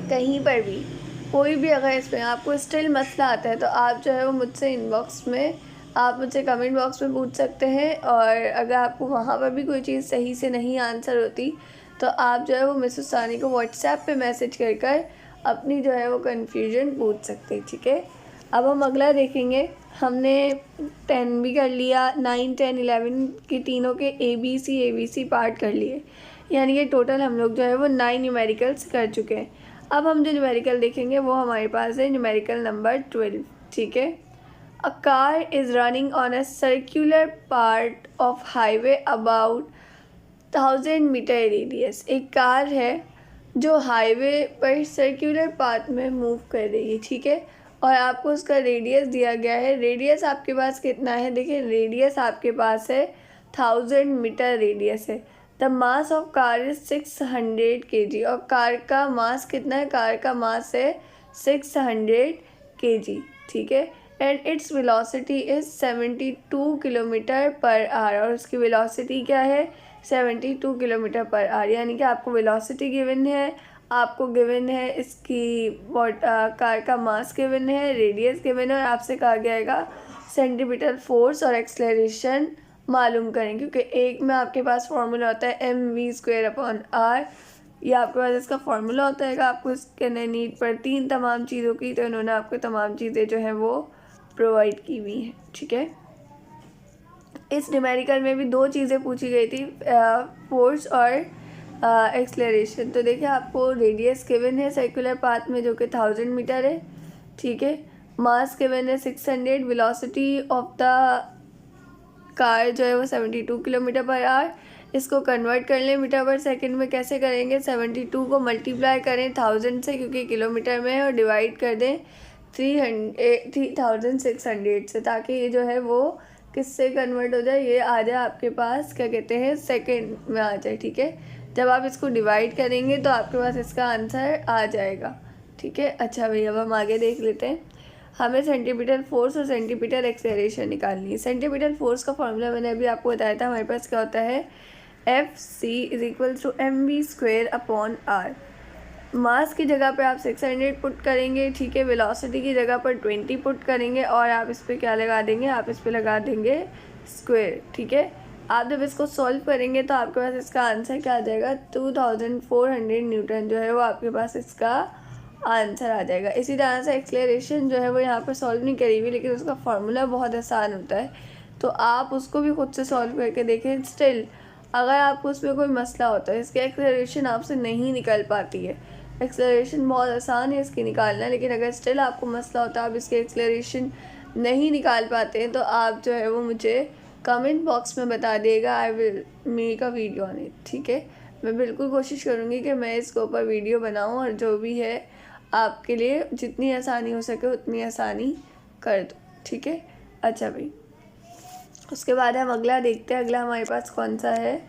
कहीं पर भी कोई भी अगर इसमें आपको स्टिल मसला आता है तो आप जो है वो मुझसे इनबॉक्स में, आप मुझसे कमेंट बॉक्स में पूछ सकते हैं। और अगर आपको वहाँ पर भी कोई चीज़ सही से नहीं आंसर होती तो आप जो है वो मिस हुसैनी को व्हाट्सएप पे मैसेज कर अपनी जो है वो कन्फ्यूजन पूछ सकते हैं, ठीक है। अब हम अगला देखेंगे। हमने 10 भी कर लिया, 9 10 11 की तीनों के ABC पार्ट कर लिए, यानी कि टोटल हम लोग जो है वो 9 न्यूमेरिकल्स कर चुके हैं। अब हम जो न्यूमेरिकल देखेंगे वो हमारे पास है न्यूमेरिकल नंबर 12, ठीक है। A car is running on a circular part of highway about 1000 metre radius. एक कार है जो हाईवे पर सर्कुलर पाथ में मूव कर रही है, ठीक है। और आपको उसका रेडियस दिया गया है। रेडियस आपके पास कितना है, देखिए रेडियस आपके पास है 1000 मीटर रेडियस है। The mass of car is 600 kg। और कार का मास कितना है, कार का मास है 600 kg, ठीक है। And its velocity is 72 kilometre per hour. और उसकी वेलोसिटी क्या है 72 किलोमीटर पर आवर, यानी कि आपको वेलोसिटी गिवन है, आपको गिवन है इसकी कार का मास गिवन है, रेडियस गिवन है, और आपसे कहा गया सेंटीमीटर फोर्स और एक्सेलरेशन मालूम करें। क्योंकि एक में आपके पास फार्मूला होता है mv²/r, ये आपके पास इसका फार्मूला होता है। आपको इसके अंदर नीड पड़ती इन तमाम चीज़ों की, तो इन्होंने आपको तमाम चीज़ें जो हैं वो प्रोवाइड की हुई हैं, ठीक है। इस न्यूमेरिकल में भी दो चीज़ें पूछी गई थी, फोर्स और एक्सलरेशन। तो देखिए आपको रेडियस गिवन है सर्कुलर पाथ में जो कि 1000 मीटर है, ठीक है। मास गिवन है 600, वेलोसिटी ऑफ द कार जो है वो 72 किलोमीटर पर आवर। इसको कन्वर्ट कर लें मीटर पर सेकंड में, कैसे करेंगे 72 को मल्टीप्लाई करें 1000 से क्योंकि किलोमीटर में है, और डिवाइड कर दें 3600 से, ताकि ये जो है वो किससे कन्वर्ट हो जाए, ये आ जाए आपके पास क्या कहते हैं सेकंड में आ जाए, ठीक है। जब आप इसको डिवाइड करेंगे तो आपके पास इसका आंसर आ जाएगा, ठीक है। अच्छा भैया अब हम आगे देख लेते हैं। हमें सेंटीमीटर फोर्स और सेंटीमीटर एक्सेलरेशन निकालनी है। सेंटीमीटर फोर्स का फॉर्मूला मैंने अभी आपको बताया था, हमारे पास क्या होता है Fc = mv²/r। मास की जगह पे आप 600 पुट करेंगे, ठीक है। वेलोसिटी की जगह पर 20 पुट करेंगे और आप इस पर क्या लगा देंगे, आप इस पर लगा देंगे स्क्वायर, ठीक है। आप जब इसको सॉल्व करेंगे तो आपके पास इसका आंसर क्या आ जाएगा 2400 न्यूटन जो है वो आपके पास इसका आंसर आ जाएगा। इसी तरह से एक्सेलरेशन जो है वो यहाँ पर सॉल्व नहीं करी हुई, लेकिन उसका फार्मूला बहुत आसान होता है, तो आप उसको भी खुद से सॉल्व करके देखें। स्टिल अगर आपको उसमें कोई मसला होता है, इसकी एक्सेलरेशन आपसे नहीं निकल पाती है, एक्सेलरेशन बहुत आसान है इसकी निकालना, लेकिन अगर स्टिल आपको मसला होता है, आप इसकी एक्सेलरेशन नहीं निकाल पाते हैं, तो आप जो है वो मुझे कमेंट बॉक्स में बता दिएगा। I will make a video on it, ठीक है। मैं बिल्कुल कोशिश करूँगी कि मैं इसके ऊपर वीडियो बनाऊँ और जो भी है आपके लिए जितनी आसानी हो सके उतनी आसानी कर दो, ठीक है। अच्छा भाई, उसके बाद हम अगला देखते हैं। अगला हमारे पास कौन सा है,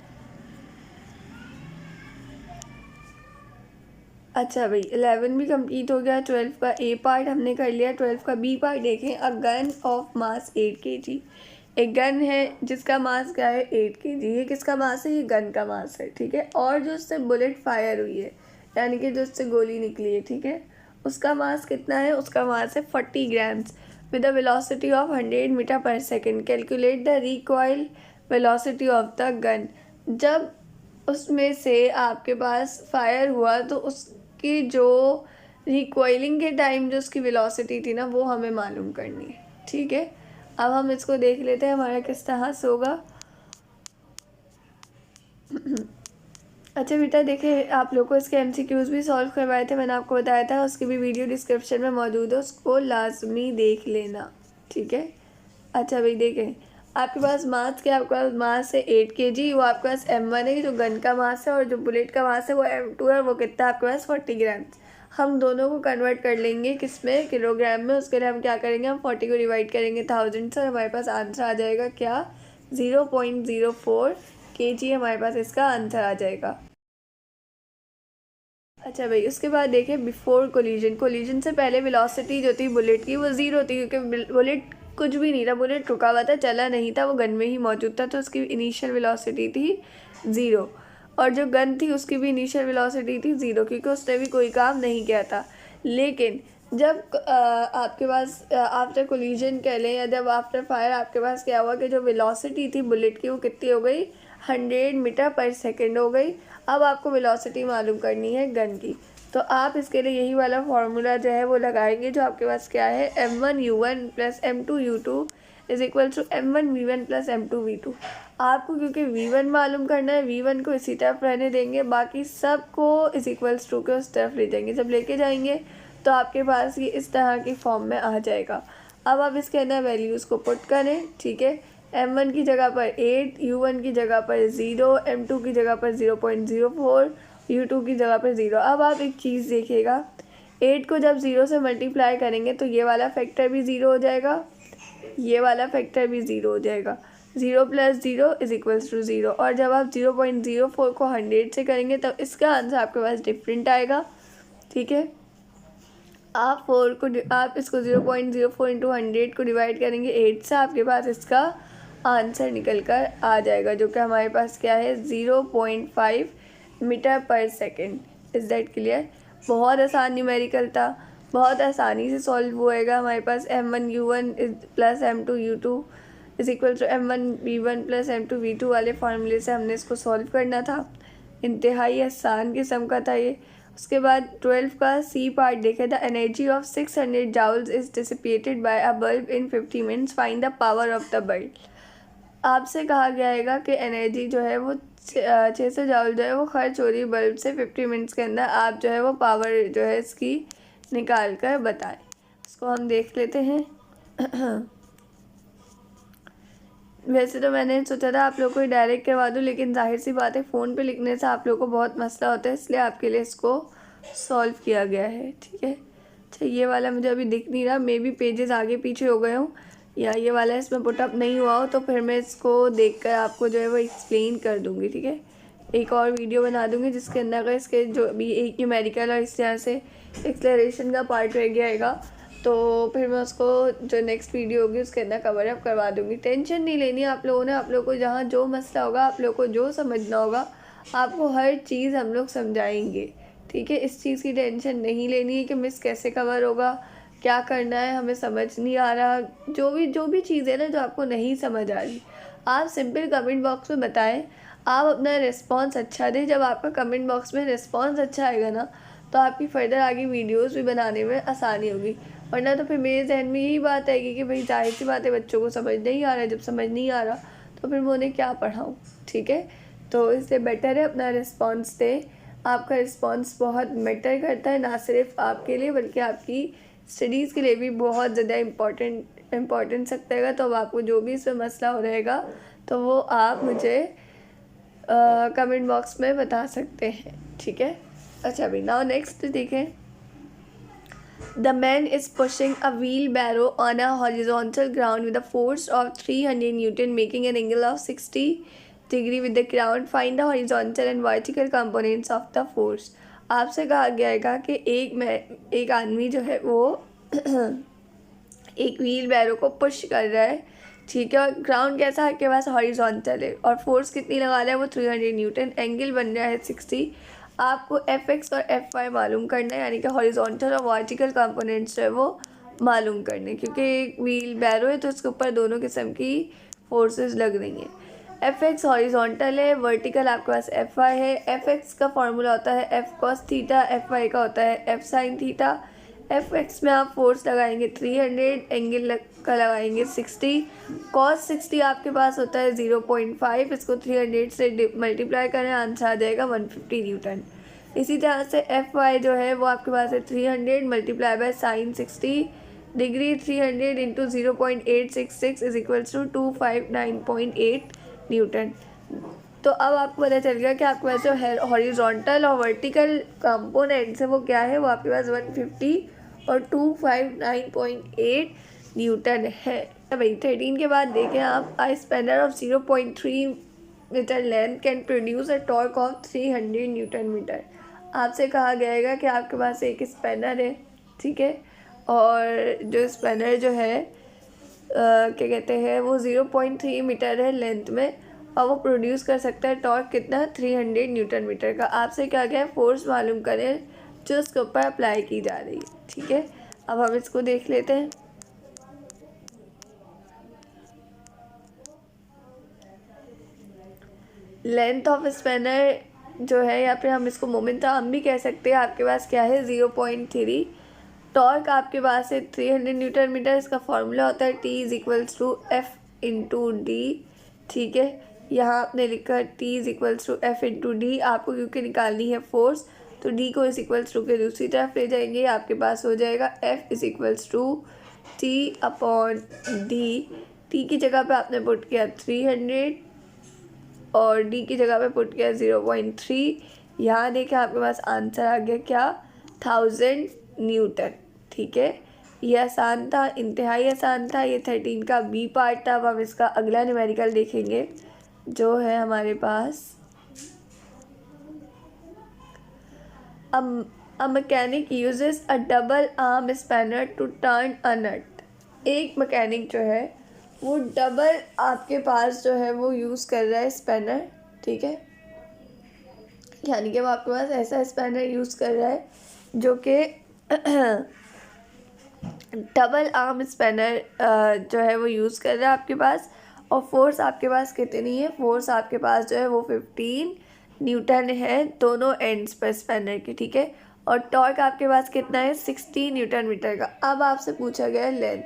अच्छा भाई, 11 भी कंप्लीट हो गया, 12 का ए पार्ट हमने कर लिया, 12 का बी पार्ट देखें। A gun of mass 8 kg। एक गन है जिसका मास क्या है 8 kg। ये किसका मास है? ये गन का मास है, ठीक है। और जो उससे बुलेट फायर हुई है, यानी कि जो उससे गोली निकली है, ठीक है, उसका मास कितना है? उसका मास है 40 grams with a velocity of 100 metre per second. Calculate the recoil velocity of the gun. जब उसमें से आपके पास फायर हुआ तो उसकी जो रिकॉइलिंग के टाइम जो उसकी वेलोसिटी थी ना, वो हमें मालूम करनी है, ठीक है। अब हम इसको देख लेते हैं हमारा किस तरह से होगा। अच्छा बेटा, देखिए आप लोग को इसके एमसीक्यूज़ भी सॉल्व करवाए थे, मैंने आपको बताया था, उसकी भी वीडियो डिस्क्रिप्शन में मौजूद है, उसको लाजमी देख लेना, ठीक है। अच्छा भाई देखें, आपके पास मास क्या? आपके पास मास है 8 kg। वो आपके पास M1 है जो गन का मास है, और जो बुलेट का मास है वो M2 है। वो कितना है आपके पास? 40 ग्राम्स। हम दोनों को कन्वर्ट कर लेंगे किस में? किलोग्राम में। उसके लिए हम क्या करेंगे? हम 40 को डिवाइड करेंगे 1000 से, और हमारे पास आंसर आ जाएगा क्या? 0.04 kg हमारे पास इसका आंसर आ जाएगा। अच्छा भाई, उसके बाद देखें बिफोर कोलिजन। कोलिजन से पहले वेलोसिटी जो थी बुलेट की वो ज़ीरो थी, क्योंकि बुलेट कुछ भी नहीं था, बुलेट रुका हुआ था, चला नहीं था, वो गन में ही मौजूद था, तो उसकी इनिशियल वेलोसिटी थी ज़ीरो। और जो गन थी उसकी भी इनिशियल वेलोसिटी थी ज़ीरो, क्योंकि उसने भी कोई काम नहीं किया था। लेकिन जब आपके पास आफ्टर कोलिजन कह लें, या जब आफ्टर फायर आपके पास क्या हुआ कि जो वेलोसिटी थी बुलेट की वो कितनी हो गई? 100 मीटर पर सेकेंड हो गई। अब आपको वेलोसिटी मालूम करनी है गन की, तो आप इसके लिए यही वाला फार्मूला जो है वो लगाएंगे, जो आपके पास क्या है? M1U1 plus M2U2 is equal to M1V1 plus M2V2। आपको क्योंकि V1 मालूम करना है, V1 को इसी तरफ रहने देंगे, बाकी सब को इज इक्वल्स टू के उस तरफ ले जाएंगे। जब लेके जाएंगे तो आपके पास ये इस तरह की फॉर्म में आ जाएगा। अब आप इसके अंदर वैल्यूज़ को पुट करें, ठीक है। M1 की जगह पर 8, U1 की जगह पर 0, M2 की जगह पर 0.04, U2 की जगह पर 0। अब आप एक चीज़ देखिएगा, 8 को जब 0 से मल्टीप्लाई करेंगे तो ये वाला फैक्टर भी 0 हो जाएगा, ये वाला फैक्टर भी 0 हो जाएगा। 0 प्लस 0 इज इक्वल्स टू 0। और जब आप 0.04 को 100 से करेंगे तब इसका आंसर आपके पास डिफरेंट आएगा, ठीक है। आप इसको 0.04 इंटू 100 को डिवाइड करेंगे 8 से, आपके पास इसका आंसर निकल कर आ जाएगा, जो कि हमारे पास क्या है? 0.5 metre per second. Is that clear? बहुत आसान न्यूमेरिकल था, बहुत आसानी से सॉल्व होएगा। हमारे पास M1U1 plus M2U2 is equal to M1V1 plus M2V2 वाले फार्मूले से हमने इसको सॉल्व करना था। इंतहाई आसान किस्म का था ये। उसके बाद 12 का सी पार्ट देखे, the energy of 600 joules is dissipated by a bulb in 50 minutes, find the power of the bulb. आपसे कहा गया है कि एनर्जी जो है वो 600 जाउल जो है वो खर्च हो रही है बल्ब से 50 मिनट्स के अंदर। आप जो है वो पावर जो है इसकी निकाल कर बताएं। इसको हम देख लेते हैं। वैसे तो मैंने सोचा था आप लोग को डायरेक्ट करवा दूँ, लेकिन जाहिर सी बात है फ़ोन पे लिखने से आप लोग को बहुत मसला होता है, इसलिए आपके लिए इसको सॉल्व किया गया है, ठीक है। अच्छा, ये वाला मुझे अभी दिख नहीं रहा, मे बी पेजेस आगे पीछे हो गए हों, या ये वाला इसमें पुटअप नहीं हुआ हो, तो फिर मैं इसको देखकर आपको जो है वो एक्सप्लेन कर दूँगी, ठीक है। एक और वीडियो बना दूँगी जिसके अंदर अगर इसके जो भी एक न्यूमेरिकल और इस तरह से एक्सेलरेशन का पार्ट रह गया आएगा, तो फिर मैं उसको जो नेक्स्ट वीडियो होगी उसके अंदर कवर अप करवा दूँगी। टेंशन नहीं लेनी आप लोगों ने, आप लोगों को जहाँ जो मसला होगा, आप लोगों को जो समझना होगा, आपको हर चीज़ हम लोग समझाएंगे, ठीक है। इस चीज़ की टेंशन नहीं लेनी है कि मिस कैसे कवर होगा, क्या करना है, हमें समझ नहीं आ रहा। जो भी चीज़ है ना जो आपको नहीं समझ आ रही, आप सिंपल कमेंट बॉक्स में बताएं। आप अपना रिस्पॉन्स अच्छा दें। जब आपका कमेंट बॉक्स में रिस्पॉन्स अच्छा आएगा ना, तो आपकी फ़र्दर आगे वीडियोस भी बनाने में आसानी होगी। वरना तो फिर मेरे जहन में यही बात आएगी कि भाई जाहिर सी बात है बच्चों को समझ नहीं आ रहा है, जब समझ नहीं आ रहा तो फिर मैं उन्हें क्या पढ़ाऊँ, ठीक है। तो इससे बेटर है अपना रिस्पॉन्स दें। आपका रिस्पॉन्स बहुत मैटर करता है, ना सिर्फ आपके लिए बल्कि आपकी स्टडीज़ के लिए भी बहुत ज़्यादा इम्पोर्टेंस रखता है। तो अब आपको जो भी इसमें मसला हो रहेगा तो वो आप मुझे कमेंट बॉक्स में बता सकते हैं, ठीक है। अच्छा अभी नाउ नेक्स्ट देखें। The man is pushing a wheelbarrow on a horizontal ground with a force of 300 Newton, making an angle of 60 degree with the ground. Find the horizontal and vertical components of the force. आपसे कहा गया कि एक आदमी जो है वो एक व्हील बैरो को पुश कर रहा है, ठीक है, और ग्राउंड कैसा आपके पास हॉरिजॉन्टल है और फोर्स कितनी लगा रहा है वो 300 न्यूटन, एंगल बन रहा है 60। आपको Fx और Fy मालूम करना है, यानी कि हॉरिजॉन्टल और वर्टिकल कंपोनेंट्स जो है वो मालूम करने, क्योंकि एक व्हील बैरो है तो इसके ऊपर दोनों किस्म की फोर्सेस लग रही हैं। Fx हॉरिजॉन्टल है, वर्टिकल आपके पास Fy है। Fx का फॉर्मूला होता है F cos थीटा, Fy का होता है F sin थीटा। Fx में आप फोर्स लगाएंगे 300, एंगल का लगाएंगे 60, cos 60 आपके पास होता है 0.5, इसको 300 से मल्टीप्लाई करें, आंसर आ जाएगा 150 न्यूटन। इसी तरह से Fy जो है वो आपके पास है 300 multiply by sine 60 degree, 300 into 0.866 is equals to 259.8 newton. तो अब आपको पता चल गया कि आपके पास जो है हॉरिजॉन्टल और वर्टिकल कंपोनेंट्स है वो क्या है, वो आपके पास 150 और 259.8 न्यूटन है। भाई 13 के बाद देखें आप, आ spanner of 0.3 metre length can produce a torque of 300 Newton metre. आपसे कहा गया कि आपके पास एक स्पैनर है, ठीक है, और जो स्पैनर जो है क्या कहते हैं वो 0.3 मीटर है लेंथ में और वो प्रोड्यूस कर सकता है टॉर्क कितना, 300 न्यूटन मीटर का। आपसे क्या क्या फोर्स मालूम करें जो उसके ऊपर अप्लाई की जा रही है, ठीक है। अब हम इसको देख लेते हैं। लेंथ ऑफ स्पैनर जो है, या फिर हम इसको मोमेंट हम भी कह सकते हैं, आपके पास क्या है 0.3। टॉर्क आपके पास है 300 न्यूटन मीटर, इसका फॉर्मूला होता है T is equals to F into D, ठीक है। यहाँ आपने लिखा T is equals to F into D, आपको क्योंकि निकालनी है फोर्स तो D को इज इक्वल्स टू के दूसरी तरफ ले जाएंगे, आपके पास हो जाएगा F is equals to T upon D. T की जगह पे आपने पुट किया 300 और D की जगह पे पुट किया 0.3। यहाँ देखें आपके पास आंसर आ गया क्या, 1000 न्यूटन, ठीक है। ये आसान था, इंतहाई आसान था। ये 13 का बी पार्ट था। अब हम इसका अगला न्यूमेरिकल देखेंगे जो है हमारे पास, a mechanic uses a double arm spanner to turn a नट। एक मैकेनिक जो है वो डबल आपके पास जो है वो यूज़ कर रहा है स्पैनर, ठीक है, यानी कि वो आपके पास ऐसा स्पैनर यूज़ कर रहा है जो कि डबल आर्म स्पैनर जो है वो यूज़ कर रहा है आपके पास, और फोर्स आपके पास कितनी है, फोर्स आपके पास जो है वो 15 न्यूटन है दोनों एंड्स पर स्पैनर के, ठीक है, और टॉर्क आपके पास कितना है 60 न्यूटन मीटर का। अब आपसे पूछा गया है लेंथ।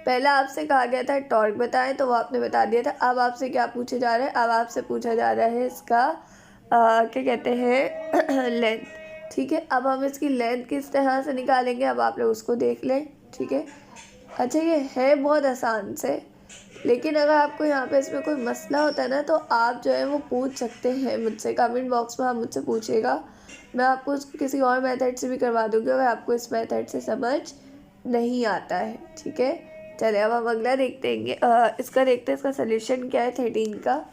पहला आपसे कहा गया था टॉर्क बताएं तो वो आपने बता दिया था। अब आपसे क्या पूछा जा रहा है, अब आपसे पूछा जा रहा है इसका क्या कहते हैं लेंथ, ठीक है। अब हम इसकी लेंथ किस तरह से निकालेंगे, अब आप लोग उसको देख लें, ठीक है। अच्छा ये है बहुत आसान से, लेकिन अगर आपको यहाँ पे इसमें कोई मसला होता है ना तो आप जो है वो पूछ सकते हैं मुझसे, कमेंट बॉक्स में आप मुझसे पूछिएगा, मैं आपको उसको किसी और मेथड से भी करवा दूँगी अगर आपको इस मेथड से समझ नहीं आता है, ठीक है। चलिए अब हम अगला देखते हैं, इसका देखते हैं इसका सल्यूशन क्या है 13 का।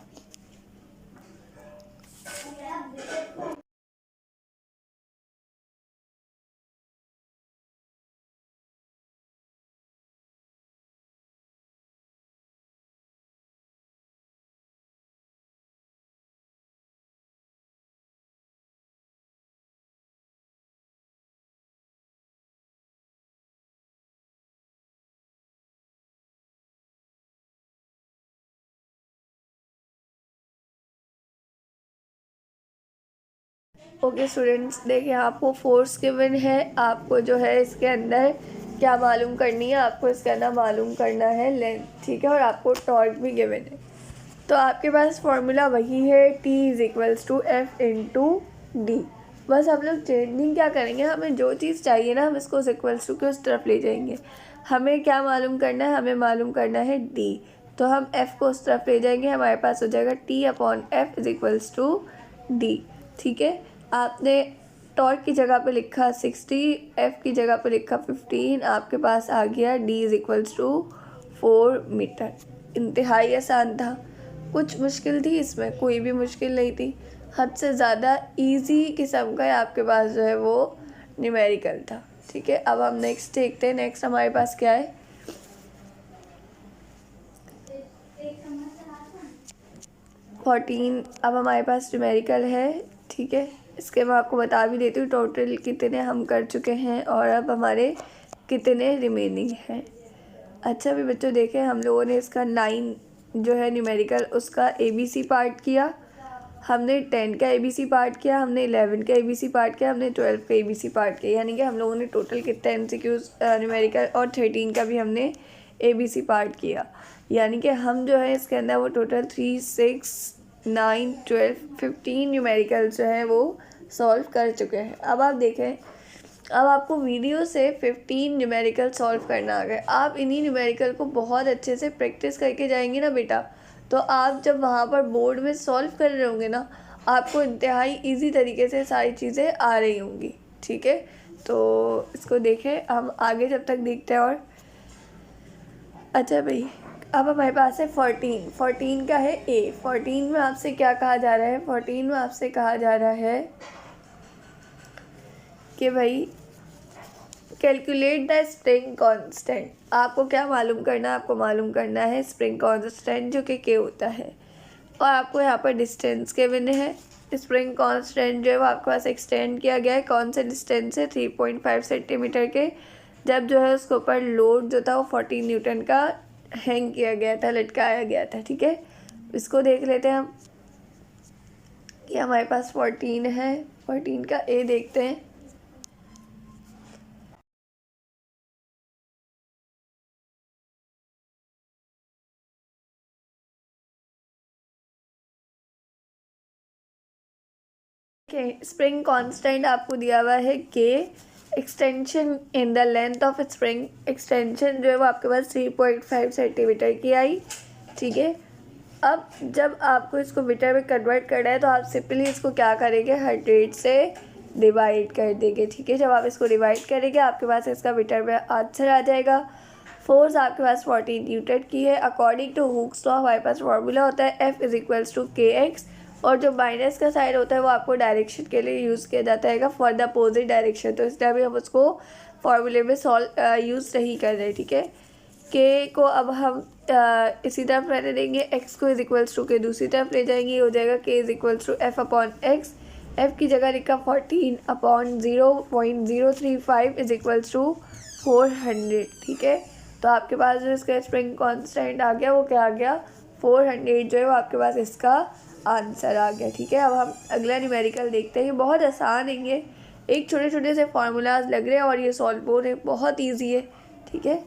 ओके स्टूडेंट्स, देखिए आपको फोर्स गिवन है, आपको जो है इसके अंदर क्या मालूम करनी है, आपको इसके अंदर मालूम करना है लेंथ, ठीक है, और आपको टॉर्क भी गिवन है। तो आपके पास फॉर्मूला वही है T is equals to F into D. बस हम लोग चेंजिंग क्या करेंगे, हमें जो चीज़ चाहिए ना हम इसको उस इक्वल्स टू के उस तरफ ले जाएंगे। हमें क्या मालूम करना है, हमें मालूम करना है D, तो हम F को उस तरफ ले जाएंगे, हमारे पास हो जाएगा T upon F is equals to D, ठीक है। आपने टॉर्क की जगह पे लिखा 60, F की जगह पे लिखा 15, आपके पास आ गया D is equals to 4 metre. इंतहाई आसान था, कुछ मुश्किल थी इसमें, कोई भी मुश्किल नहीं थी। हद से ज़्यादा इजी किस्म का आपके पास जो है वो न्यूमेरिकल था। ठीक है, अब हम नेक्स्ट देखते हैं। नेक्स्ट हमारे पास क्या है, 14। अब हमारे पास न्यूमेरिकल है। ठीक है, इसके मैं आपको बता भी देती हूँ टोटल कितने हम कर चुके हैं और अब हमारे कितने रिमेनिंग हैं। अच्छा भी बच्चों देखें, हम लोगों ने इसका 9 जो है न्यूमेरिकल उसका ABC पार्ट किया, हमने 10 का ABC पार्ट किया, हमने 11 का ABC पार्ट किया, हमने 12 का ABC पार्ट किया, यानी कि हम लोगों ने टोटल कितना MCQs न्यूमेरिकल और 13 का भी हमने ABC पार्ट किया। यानी कि हम जो है इसके अंदर वो टोटल 3, 6, 9, 12, 15 न्यूमेरिकल जो है वो सॉल्व कर चुके हैं। अब आप देखें, अब आपको वीडियो से 15 न्यूमेरिकल सॉल्व करना आ गया। आप इन्हीं न्यूमेरिकल को बहुत अच्छे से प्रैक्टिस करके जाएंगे ना बेटा, तो आप जब वहाँ पर बोर्ड में सॉल्व कर रहे होंगे ना, आपको इंतहाई इजी तरीके से सारी चीज़ें आ रही होंगी। ठीक है, तो इसको देखें, हम आगे जब तक देखते हैं। और अच्छा भाई, अब हमारे पास है 14 का है A। 14 में आपसे क्या कहा जा रहा है, 14 में आपसे कहा जा रहा है कि भाई कैलकुलेट द स्प्रिंग कांस्टेंट। आपको क्या मालूम करना है, आपको मालूम करना है स्प्रिंग कांस्टेंट जो कि K होता है, और आपको यहाँ पर डिस्टेंस के बिना है। स्प्रिंग कांस्टेंट जो है वो आपके पास एक्सटेंड किया गया है, कौन से डिस्टेंस से, 3.5 सेंटीमीटर के, जब जो है उसके ऊपर लोड जो था वो 14 न्यूटन का हैंग किया गया था, लटकाया गया था। ठीक है, इसको देख लेते हैं हम कि हमारे पास 14 है। 14 का A देखते हैं। स्प्रिंग कांस्टेंट आपको दिया हुआ है K। Extension in the length of spring, extension जो है वो आपके पास 3.5 सेंटीमीटर की आई। ठीक है, अब जब आपको इसको मीटर में कन्वर्ट करना है तो आप सिंपली इसको क्या करेंगे, 100 से डिवाइड कर देंगे। ठीक है, जब आप इसको डिवाइड करेंगे आपके पास इसका मीटर में आंसर आ जाएगा। फोर्स आपके पास 14 न्यूटन की है। अकॉर्डिंग टू हुक्स लॉ हमारे पास फार्मूला होता है F=KX, और जो माइनस का साइड होता है वो आपको डायरेक्शन के लिए यूज़ किया जाता है फॉर द अपोजिट डायरेक्शन, तो इसलिए अभी हम उसको फार्मूले में यूज़ नहीं कर रहे। ठीक है, के को अब हम इसी तरफ रहने देंगे, x को =K दूसरी तरफ ले जाएंगे, हो जाएगा K=F/X। F की जगह लिखा 14/0.035 400। ठीक है, तो आपके पास जो इसका स्प्रिंग कांस्टेंट आ गया वो क्या आ गया, 400 जो है वो आपके पास इसका आंसर आ गया। ठीक है, अब हम अगला न्यूमेरिकल देखते हैं। बहुत आसान है ये, एक छोटे छोटे से फार्मूलाज लग रहे हैं और ये सॉल्व हो रहे हैं, बहुत ईजी है। ठीक है,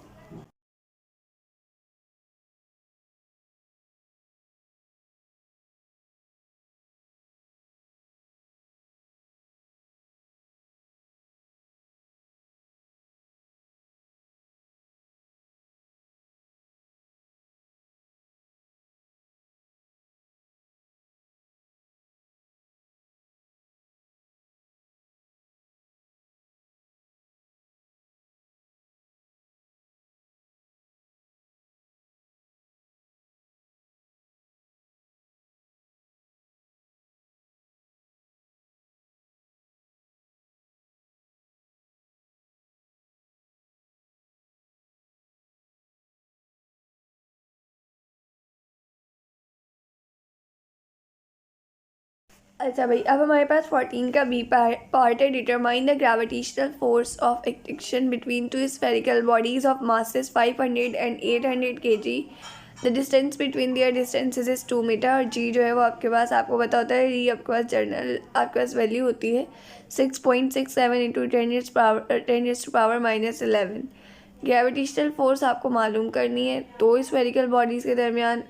अच्छा भाई, अब हमारे पास 14 का B पार्ट है। Determine the gravitational force of action between two spherical bodies of masses 500 and 800 kg। The distance between their distances is 2 metre. और G जो है वो आपके पास आपको पता होता है, ये आपके पास जर्नल आपके पास वैल्यू होती है 6.67 इंटू 10⁻⁻11। ग्रेविटेशनल फोर्स आपको मालूम करनी है दो स्फेरिकल बॉडीज़ के दरमियान,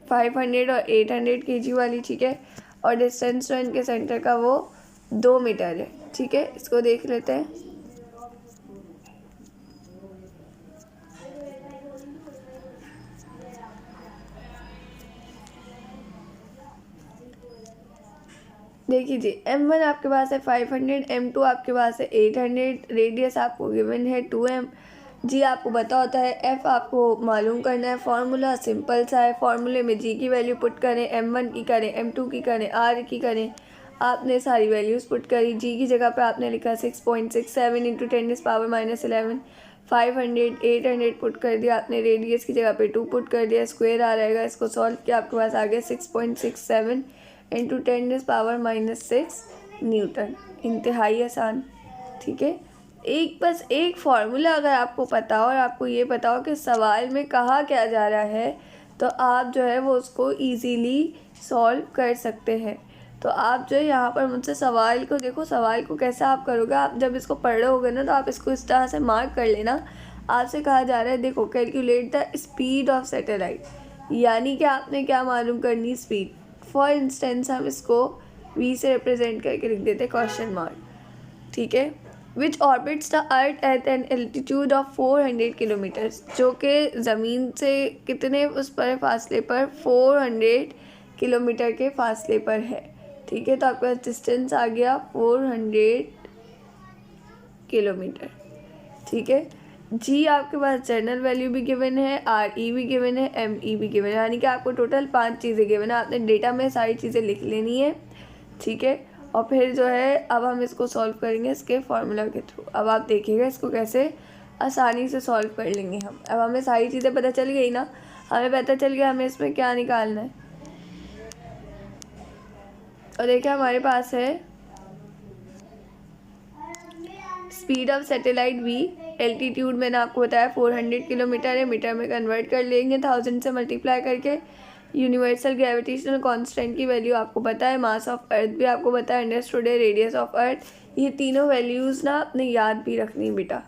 500 और 800 kg वाली। ठीक है, और डिस्टेंस जो इनके सेंटर का वो 2 मीटर है। ठीक है, इसको देख लेते हैं। देखिए जी, M1 आपके पास है 500, M2 आपके पास है 800, रेडियस आपको गिवन है 2m। जी आपको पता होता है, F आपको मालूम करना है। फार्मूला सिंपल सा है, फार्मूले में G की वैल्यू पुट करें, M1 की करें, M2 की करें, R की करें, आपने सारी वैल्यूज़ पुट करी। जी की जगह पे आपने लिखा 6.67 इंटू 10⁻⁻11, 500 800 पुट कर दिया आपने। रेडियस की जगह पे 2 पुट कर दिया, स्क्वायर आ रहेगा। इसको सॉल्व किया, आपके पास आ गया 6.67 इंटू 10⁻⁻6 न्यूटन। इंतहाई आसान, ठीक है। बस एक फार्मूला अगर आपको पता हो और आपको ये पता हो कि सवाल में कहा क्या जा रहा है, तो आप जो है वो उसको इजीली सॉल्व कर सकते हैं। तो आप जो है यहाँ पर मुझसे सवाल को देखो, सवाल को कैसे आप करोगे, आप जब इसको पढ़ रहे होगे ना तो आप इसको इस तरह से मार्क कर लेना। आपसे कहा जा रहा है देखो calculate the speed of satellite, यानी कि आपने क्या मालूम करनी, स्पीड। फॉर इंस्टेंस हम इसको v से रिप्रेजेंट करके लिख देते क्वेश्चन मार्क, ठीक है। विच orbits the earth at an altitude of 400 kilometres, जो कि ज़मीन से कितने उस पर फासले पर 400 किलोमीटर के फासले पर है, ठीक है। तो आपका डिस्टेंस आ गया 400 किलोमीटर, ठीक है। जी आपके पास जनरल वैल्यू भी गिवन है, आर ई भी गिवन है, एम ई भी गिवन है, यानी कि आपको टोटल 5 चीज़ें गिवन है। आपने डेटा में सारी चीज़ें लिख लेनी है, ठीक है। और फिर जो है अब हम इसको सॉल्व करेंगे इसके फार्मूला के थ्रू। अब आप देखिएगा इसको कैसे आसानी से सॉल्व कर लेंगे हम। अब हमें सारी चीज़ें पता चल गई ना, हमें पता चल गया हमें इसमें क्या निकालना है। और देखिए हमारे पास है speed of satellite v, altitude मैंने आपको बताया 400 किलोमीटर है, मीटर में कन्वर्ट कर लेंगे 1000 से मल्टीप्लाई करके। यूनिवर्सल ग्रेविटेशनल कांस्टेंट की वैल्यू आपको पता है, मास ऑफ अर्थ भी आपको पता है, अंडरस्टूड है, रेडियस ऑफ अर्थ। ये तीनों वैल्यूज़ ना आपने याद भी रखनी है बेटा।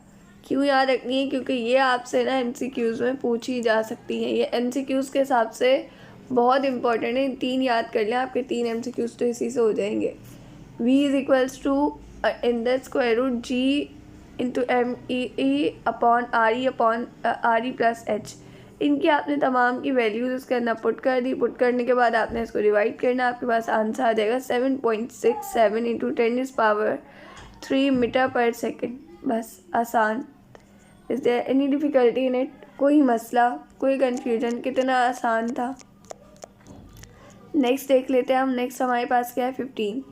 क्यों याद रखनी है? क्योंकि ये आपसे ना MCQs में पूछी जा सकती हैं। ये MCQs के हिसाब से बहुत इंपॉर्टेंट है, 3 याद कर लें, आपके 3 MCQs तो इसी से हो जाएंगे। v is equals to in the square root g into M E upon R E plus H. इनकी आपने तमाम की वैल्यूज़ उसके अंदर पुट कर दी। पुट करने के बाद आपने इसको डिवाइड करना, आपके पास आंसर आ जाएगा 7.67 इंटू 10⁻³ मीटर पर सेकेंड। बस आसान। Is there any difficulty in it? कोई मसला, कोई कन्फ्यूजन? कितना आसान था। नेक्स्ट देख लेते हैं हम। नेक्स्ट हमारे पास क्या है 15।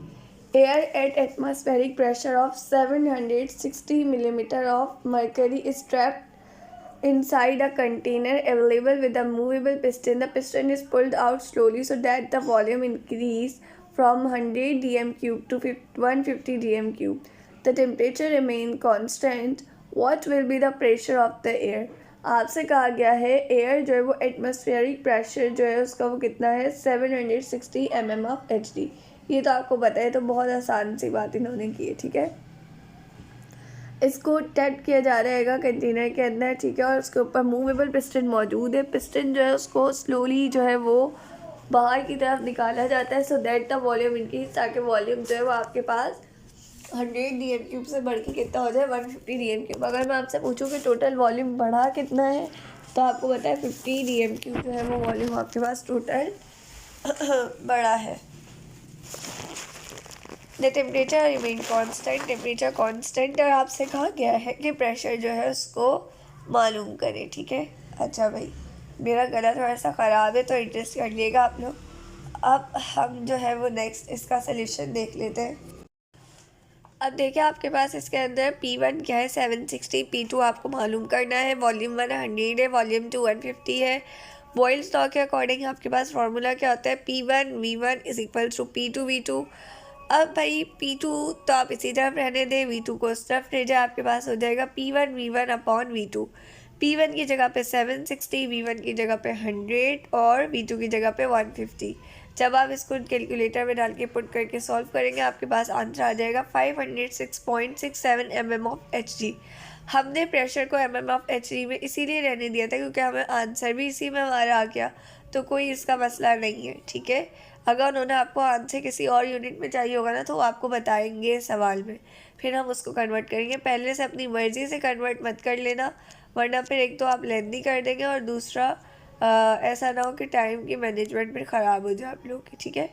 Air at atmospheric pressure of 760 millimetre of mercury is trapped inside a container available with a movable piston. The piston is pulled out slowly so that the volume increase from 100 dm cube to 150 dm cube. The temperature remain constant. What will be the pressure of the air? आपसे कहा गया है एयर जो है वो एटमॉस्फेरिक प्रेशर जो है उसका वो कितना है 760 mm ऑफ HD। ये तो आपको पता है, तो बहुत आसान सी बात इन्होंने की है, ठीक है। इसको टैप किया जा रहेगा कंटेनर के अंदर, ठीक है, और उसके ऊपर मूवेबल पिस्टन मौजूद है। पिस्टन जो है उसको स्लोली जो है वो बाहर की तरफ निकाला जाता है so that the volume increase, ताकि वॉल्यूम जो है वो आपके पास 100 dm³ से बढ़ के कितना हो जाए 150 dm³। अगर मैं आपसे पूछूं कि टोटल वॉल्यूम बढ़ा कितना है, तो आपको पता है 50 dm³ जो है वो वॉल्यूम आपके पास टोटल बड़ा है। The temperature remain constant, temperature constant, और आपसे कहा गया है कि प्रेशर जो है उसको मालूम करें, ठीक है। अच्छा भाई, मेरा गला थोड़ा सा ख़राब है तो एडजस्ट कर लिएगा आप लोग। अब हम जो है वो नेक्स्ट इसका सल्यूशन देख लेते हैं। अब देखिए आपके पास इसके अंदर P1 क्या है 760, P2 आपको मालूम करना है, वॉल्यूम 1 100 है, वॉल्यूम 2 150 है। बॉयल्स लॉ के अकॉर्डिंग आपके पास फार्मूला क्या होता है, P1 V1 is equal to P2 V2। अब भाई P2 तो आप इसी तरफ रहने दें, V2 को उस तरफ ले जाए, आपके पास हो जाएगा P1 V1 upon V2। P1 की जगह पे 760, V1 की जगह पे 100 और V2 की जगह पे 150। जब आप इसको कैलकुलेटर में डाल के पुट करके सॉल्व करेंगे, आपके पास आंसर आ जाएगा 506.67 mm ऑफ HG। हमने प्रेशर को mm ऑफ HG में इसीलिए रहने दिया था क्योंकि हमें आंसर भी इसी में हमारा आ गया, तो कोई इसका मसला नहीं है, ठीक है। अगर उन्होंने आपको आंसर किसी और यूनिट में चाहिए होगा ना, तो वो आपको बताएंगे सवाल में, फिर हम उसको कन्वर्ट करेंगे। पहले से अपनी मर्ज़ी से कन्वर्ट मत कर लेना, वरना फिर एक तो आप लेंथी कर देंगे और दूसरा ऐसा ना हो कि टाइम की मैनेजमेंट फिर ख़राब हो जाए आप लोगों की, ठीक है।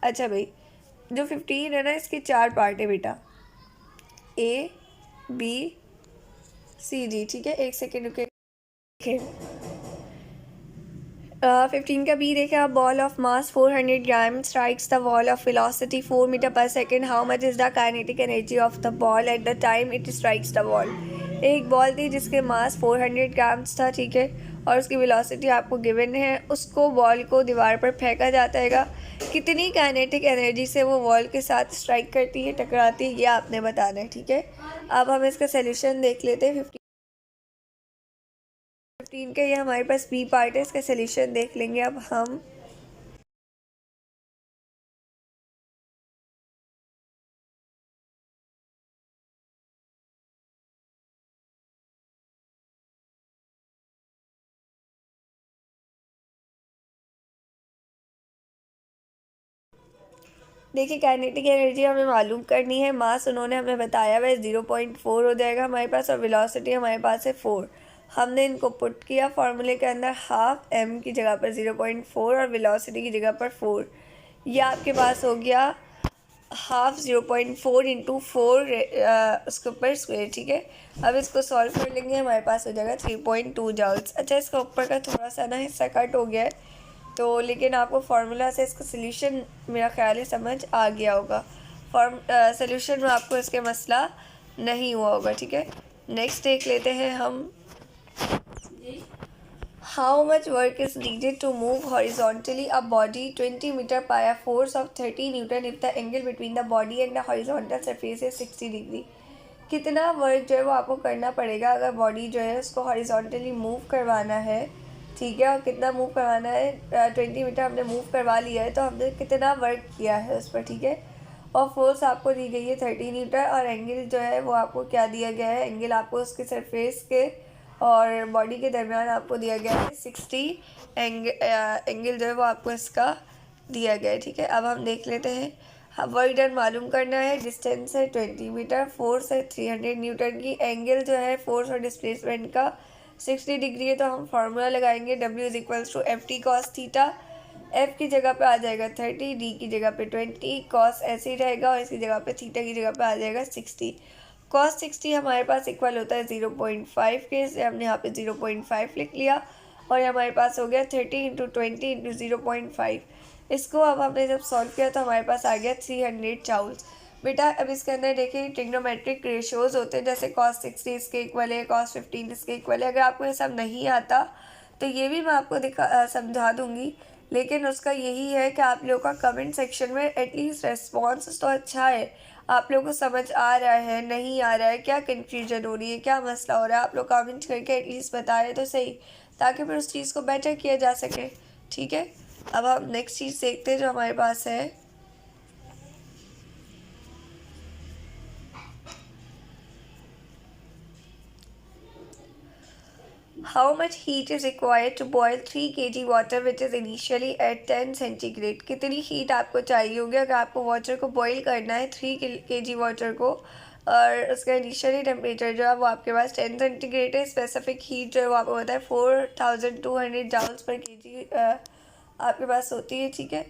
अच्छा भाई, जो 15 है ना, इसके 4 पार्ट है बेटा, A B C D, ठीक है। एक सेकेंड रुके। 15 का बी देखें आप, ball of mass 400 gram strikes the wall of velocity 4 metre per second, how much is the kinetic energy of the ball at the time it strikes the wall. एक बॉल थी जिसके मास 400 ग्राम्स था, ठीक है, और उसकी वेलोसिटी आपको गिवन है, उसको बॉल को दीवार पर फेंका जाता है, कितनी काइनेटिक एनर्जी से वो वॉल के साथ स्ट्राइक करती है, टकराती है, ये आपने बताना है, ठीक है। अब हम इसका सोल्यूशन देख लेते हैं। 15 का ये हमारे पास बी पार्ट है, इसका सोल्यूशन देख लेंगे अब हम। देखिए काइनेटिक एनर्जी हमें मालूम करनी है, मास उन्होंने हमें बताया हुआ है 0.4 हो जाएगा हमारे पास, और वेलोसिटी हमारे पास है 4। हमने इनको पुट किया फॉर्मूले के अंदर, हाफ एम की जगह पर 0.4 और वेलोसिटी की जगह पर 4। ये आपके पास हो गया हाफ 0.4 इंटू 4 उसके ऊपर स्क्वेयर, ठीक है। अब इसको सॉल्व कर लेंगे, हमारे पास हो जाएगा 3.2 जॉल्स। अच्छा, इसका ऊपर का थोड़ा सा ना हिस्सा कट हो गया है, तो लेकिन आपको फार्मूला से इसका सोल्यूशन मेरा ख्याल है समझ आ गया होगा। सोल्यूशन में आपको इसके मसला नहीं हुआ होगा, ठीक है। नेक्स्ट देख लेते हैं हम, how much work is needed to move horizontally a body 20 metre by a force of 30 newton if the angle between the body and the horizontal surface is 60 degree. कितना वर्क जो है वो आपको करना पड़ेगा अगर बॉडी जो है उसको हॉरिजॉन्टली मूव करवाना है, ठीक है, और कितना मूव करवाना है, 20 मीटर हमने मूव करवा लिया है, तो हमने कितना वर्क किया है उस पर, ठीक है। और फोर्स आपको दी गई है 30 न्यूटन, और एंगल जो है वो आपको क्या दिया गया है, एंगल आपको उसके सरफेस के और बॉडी के दरमियान आपको दिया गया है 60 एंगल जो है वो आपको इसका दिया गया है, ठीक है। अब हम देख लेते हैं, वर्क डन मालूम करना है, डिस्टेंस है 20 मीटर, फोर्स है 300 न्यूटन की, एंगल जो है फोर्स और डिस्प्लेसमेंट का 60 डिग्री है, तो हम फार्मूला लगाएंगे W is equals to F T cos theta. F की जगह पे आ जाएगा 30, डी की जगह पे 20, कॉस ऐसे ही रहेगा, और इसकी जगह पे थीटा की जगह पे आ जाएगा 60। कॉस 60 हमारे पास इक्वल होता है 0.5 के, इसलिए हमने यहाँ पे 0.5 लिख लिया, और हमारे पास हो गया 30 इंटू 20 इंटू 0.5। इसको अब हमने जब सॉल्व किया तो हमारे पास आ गया 300 जूल्स। बेटा अब इसके अंदर देखिए ट्रिग्नोमेट्रिक रेशियोज होते हैं, जैसे cos 60 इसके इक्वल है, cos 15 इसके इक्वल है। अगर आपको ये सब नहीं आता तो ये भी मैं आपको समझा दूंगी, लेकिन उसका यही है कि आप लोगों का कमेंट सेक्शन में एटलीस्ट रेस्पॉन्स तो अच्छा है, आप लोगों को समझ आ रहा है नहीं आ रहा है, क्या कन्फ्यूजन हो रही है, क्या मसला हो रहा है, आप लोग कमेंट करके एटलीस्ट बता रहे तो सही, ताकि फिर उस चीज़ को बेटर किया जा सके, ठीक है। अब हम नेक्स्ट चीज़ देखते हैं जो हमारे पास है, how much heat is required to boil 3 kg water which is initially at 10 centigrade. कितनी हीट आपको चाहिए होगी अगर आपको वाटर को बॉईल करना है 3 kg वाटर को, और उसका इनिशियली टेम्परेचर जो है वो आपके पास 10 सेंटीग्रेड है। स्पेसिफिक हीट जो है वो आपको पता है 4200 जूल्स पर केजी आपके पास होती है, ठीक है।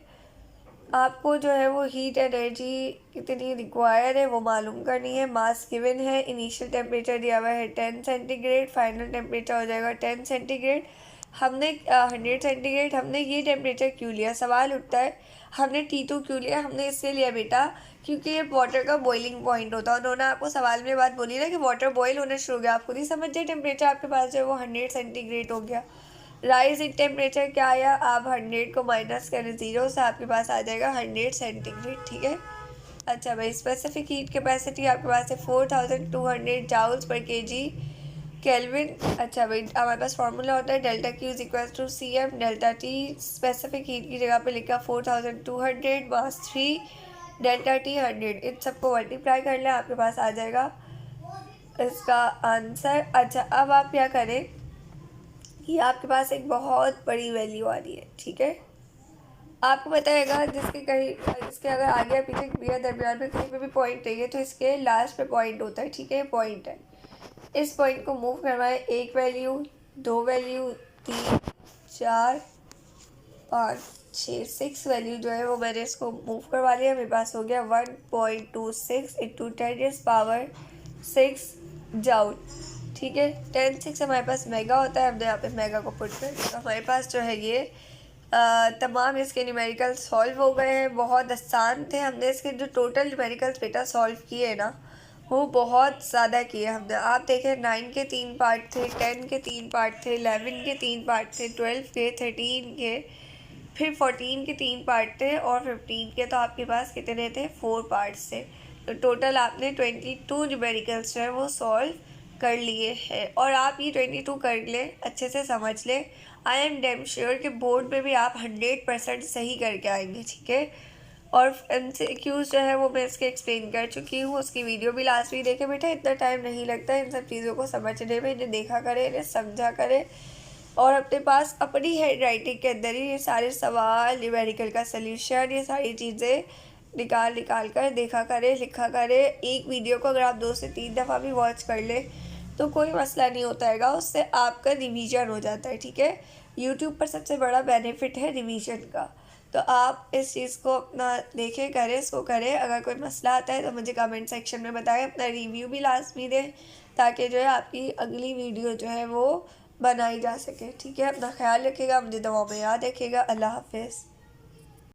आपको जो है वो हीट एनर्जी कितनी रिक्वायर है वो मालूम करनी है। मास गिवन है, इनिशियल टेम्परेचर दिया हुआ है 10 सेंटीग्रेड, फाइनल टेम्परेचर हो जाएगा 10 सेंटीग्रेड। हमने 100 सेंटीग्रेड, हमने ये टेम्परेचर क्यों लिया, सवाल उठता है हमने T2 क्यों लिया। हमने इसलिए लिया बेटा क्योंकि ये वाटर का बॉइलिंग पॉइंट होता है। उन्होंने आपको सवाल में बात बोली ना कि वाटर बॉयल होना शुरू हो गया, आप खुद ही समझ जाए टेम्परेचर आपके पास जो है वो 100 सेंटीग्रेड हो गया। राइज इन टेम्परेचर क्या आया, आप 100 को माइनस करें 0 से, आपके पास आ जाएगा 100 सेंटीग्रेड, ठीक है। अच्छा भाई, स्पेसिफिक हीट कैपेसिटी आपके पास है 4200 जूल्स पर केजी केल्विन। अच्छा भाई, हमारे पास फार्मूला होता है delta Q is equal to C M delta T. Specific heat की जगह पे लिखा 4200 मास 3 डेल्टा टी 100, इन सबको मल्टीप्लाई कर लें, आपके पास आ जाएगा इसका आंसर। अच्छा, अब आप क्या करें, ये आपके पास एक बहुत बड़ी वैल्यू आ रही है, ठीक है। आपको बताएगा जिसके कहीं इसके अगर आगे या पीछे या दरमियान में कहीं पे भी पॉइंट नहीं है तो इसके लास्ट पे पॉइंट होता है, ठीक है, पॉइंट है। इस पॉइंट को मूव करवाएं, 1 वैल्यू 2 वैल्यू 3 4 5 6 6 वैल्यू जो है वो मैंने इसको मूव करवा लिया। मेरे पास हो गया 1.26 इंटू 10 पावर 6 जूल, ठीक है। 10-6 हमारे पास मेगा होता है, हमने यहाँ पे मेगा को पुट कर दिया। हमारे पास जो है ये तमाम इसके न्यूमेरिकल सॉल्व हो गए हैं, बहुत आसान थे। हमने इसके जो टोटल न्यूमेरिकल्स बेटा सॉल्व किए ना वो बहुत ज़्यादा किए हमने। आप देखें 9 के 3 पार्ट थे, 10 के 3 पार्ट थे, 11 के 3 पार्ट थे, 12 के, 13 के, फिर 14 के 3 पार्ट थे और 15 के। तो आपके पास कितने थे? 4 पार्ट्स थे। तो टोटल आपने 22 न्यूमेरिकल्स जो है वो सॉल्व कर लिए हैं। और आप ये 22 कर ले, अच्छे से समझ ले। आई एम डैम श्योर कि बोर्ड में भी आप 100% सही करके आएंगे, ठीक है। और MCQs जो है वो मैं इसके एक्सप्लेन कर चुकी हूँ, उसकी वीडियो भी लास्ट वीक देखे। बेटा इतना टाइम नहीं लगता इन सब चीज़ों को समझने में, इन्हें देखा करें, इन्हें समझा करें और अपने पास अपनी हैंड राइटिंग के अंदर ही ये सारे सवाल, न्यूमेरिकल का सल्यूशन, ये सारी चीज़ें निकाल कर देखा करें, लिखा करें। एक वीडियो को अगर आप 2 से 3 दफ़ा भी वॉच कर ले तो कोई मसला नहीं होता है, उससे आपका रिवीजन हो जाता है, ठीक है। यूट्यूब पर सबसे बड़ा बेनिफिट है रिवीजन का। तो आप इस चीज़ को अपना देखें, करें, इसको करें। अगर कोई मसला आता है तो मुझे कमेंट सेक्शन में बताएं, अपना रिव्यू भी लाजमी दें ताकि जो है आपकी अगली वीडियो जो है वो बनाई जा सके, ठीक है। अपना ख्याल रखिएगा, मुझे दुआ में याद रखिएगा। अल्लाह हाफिज़।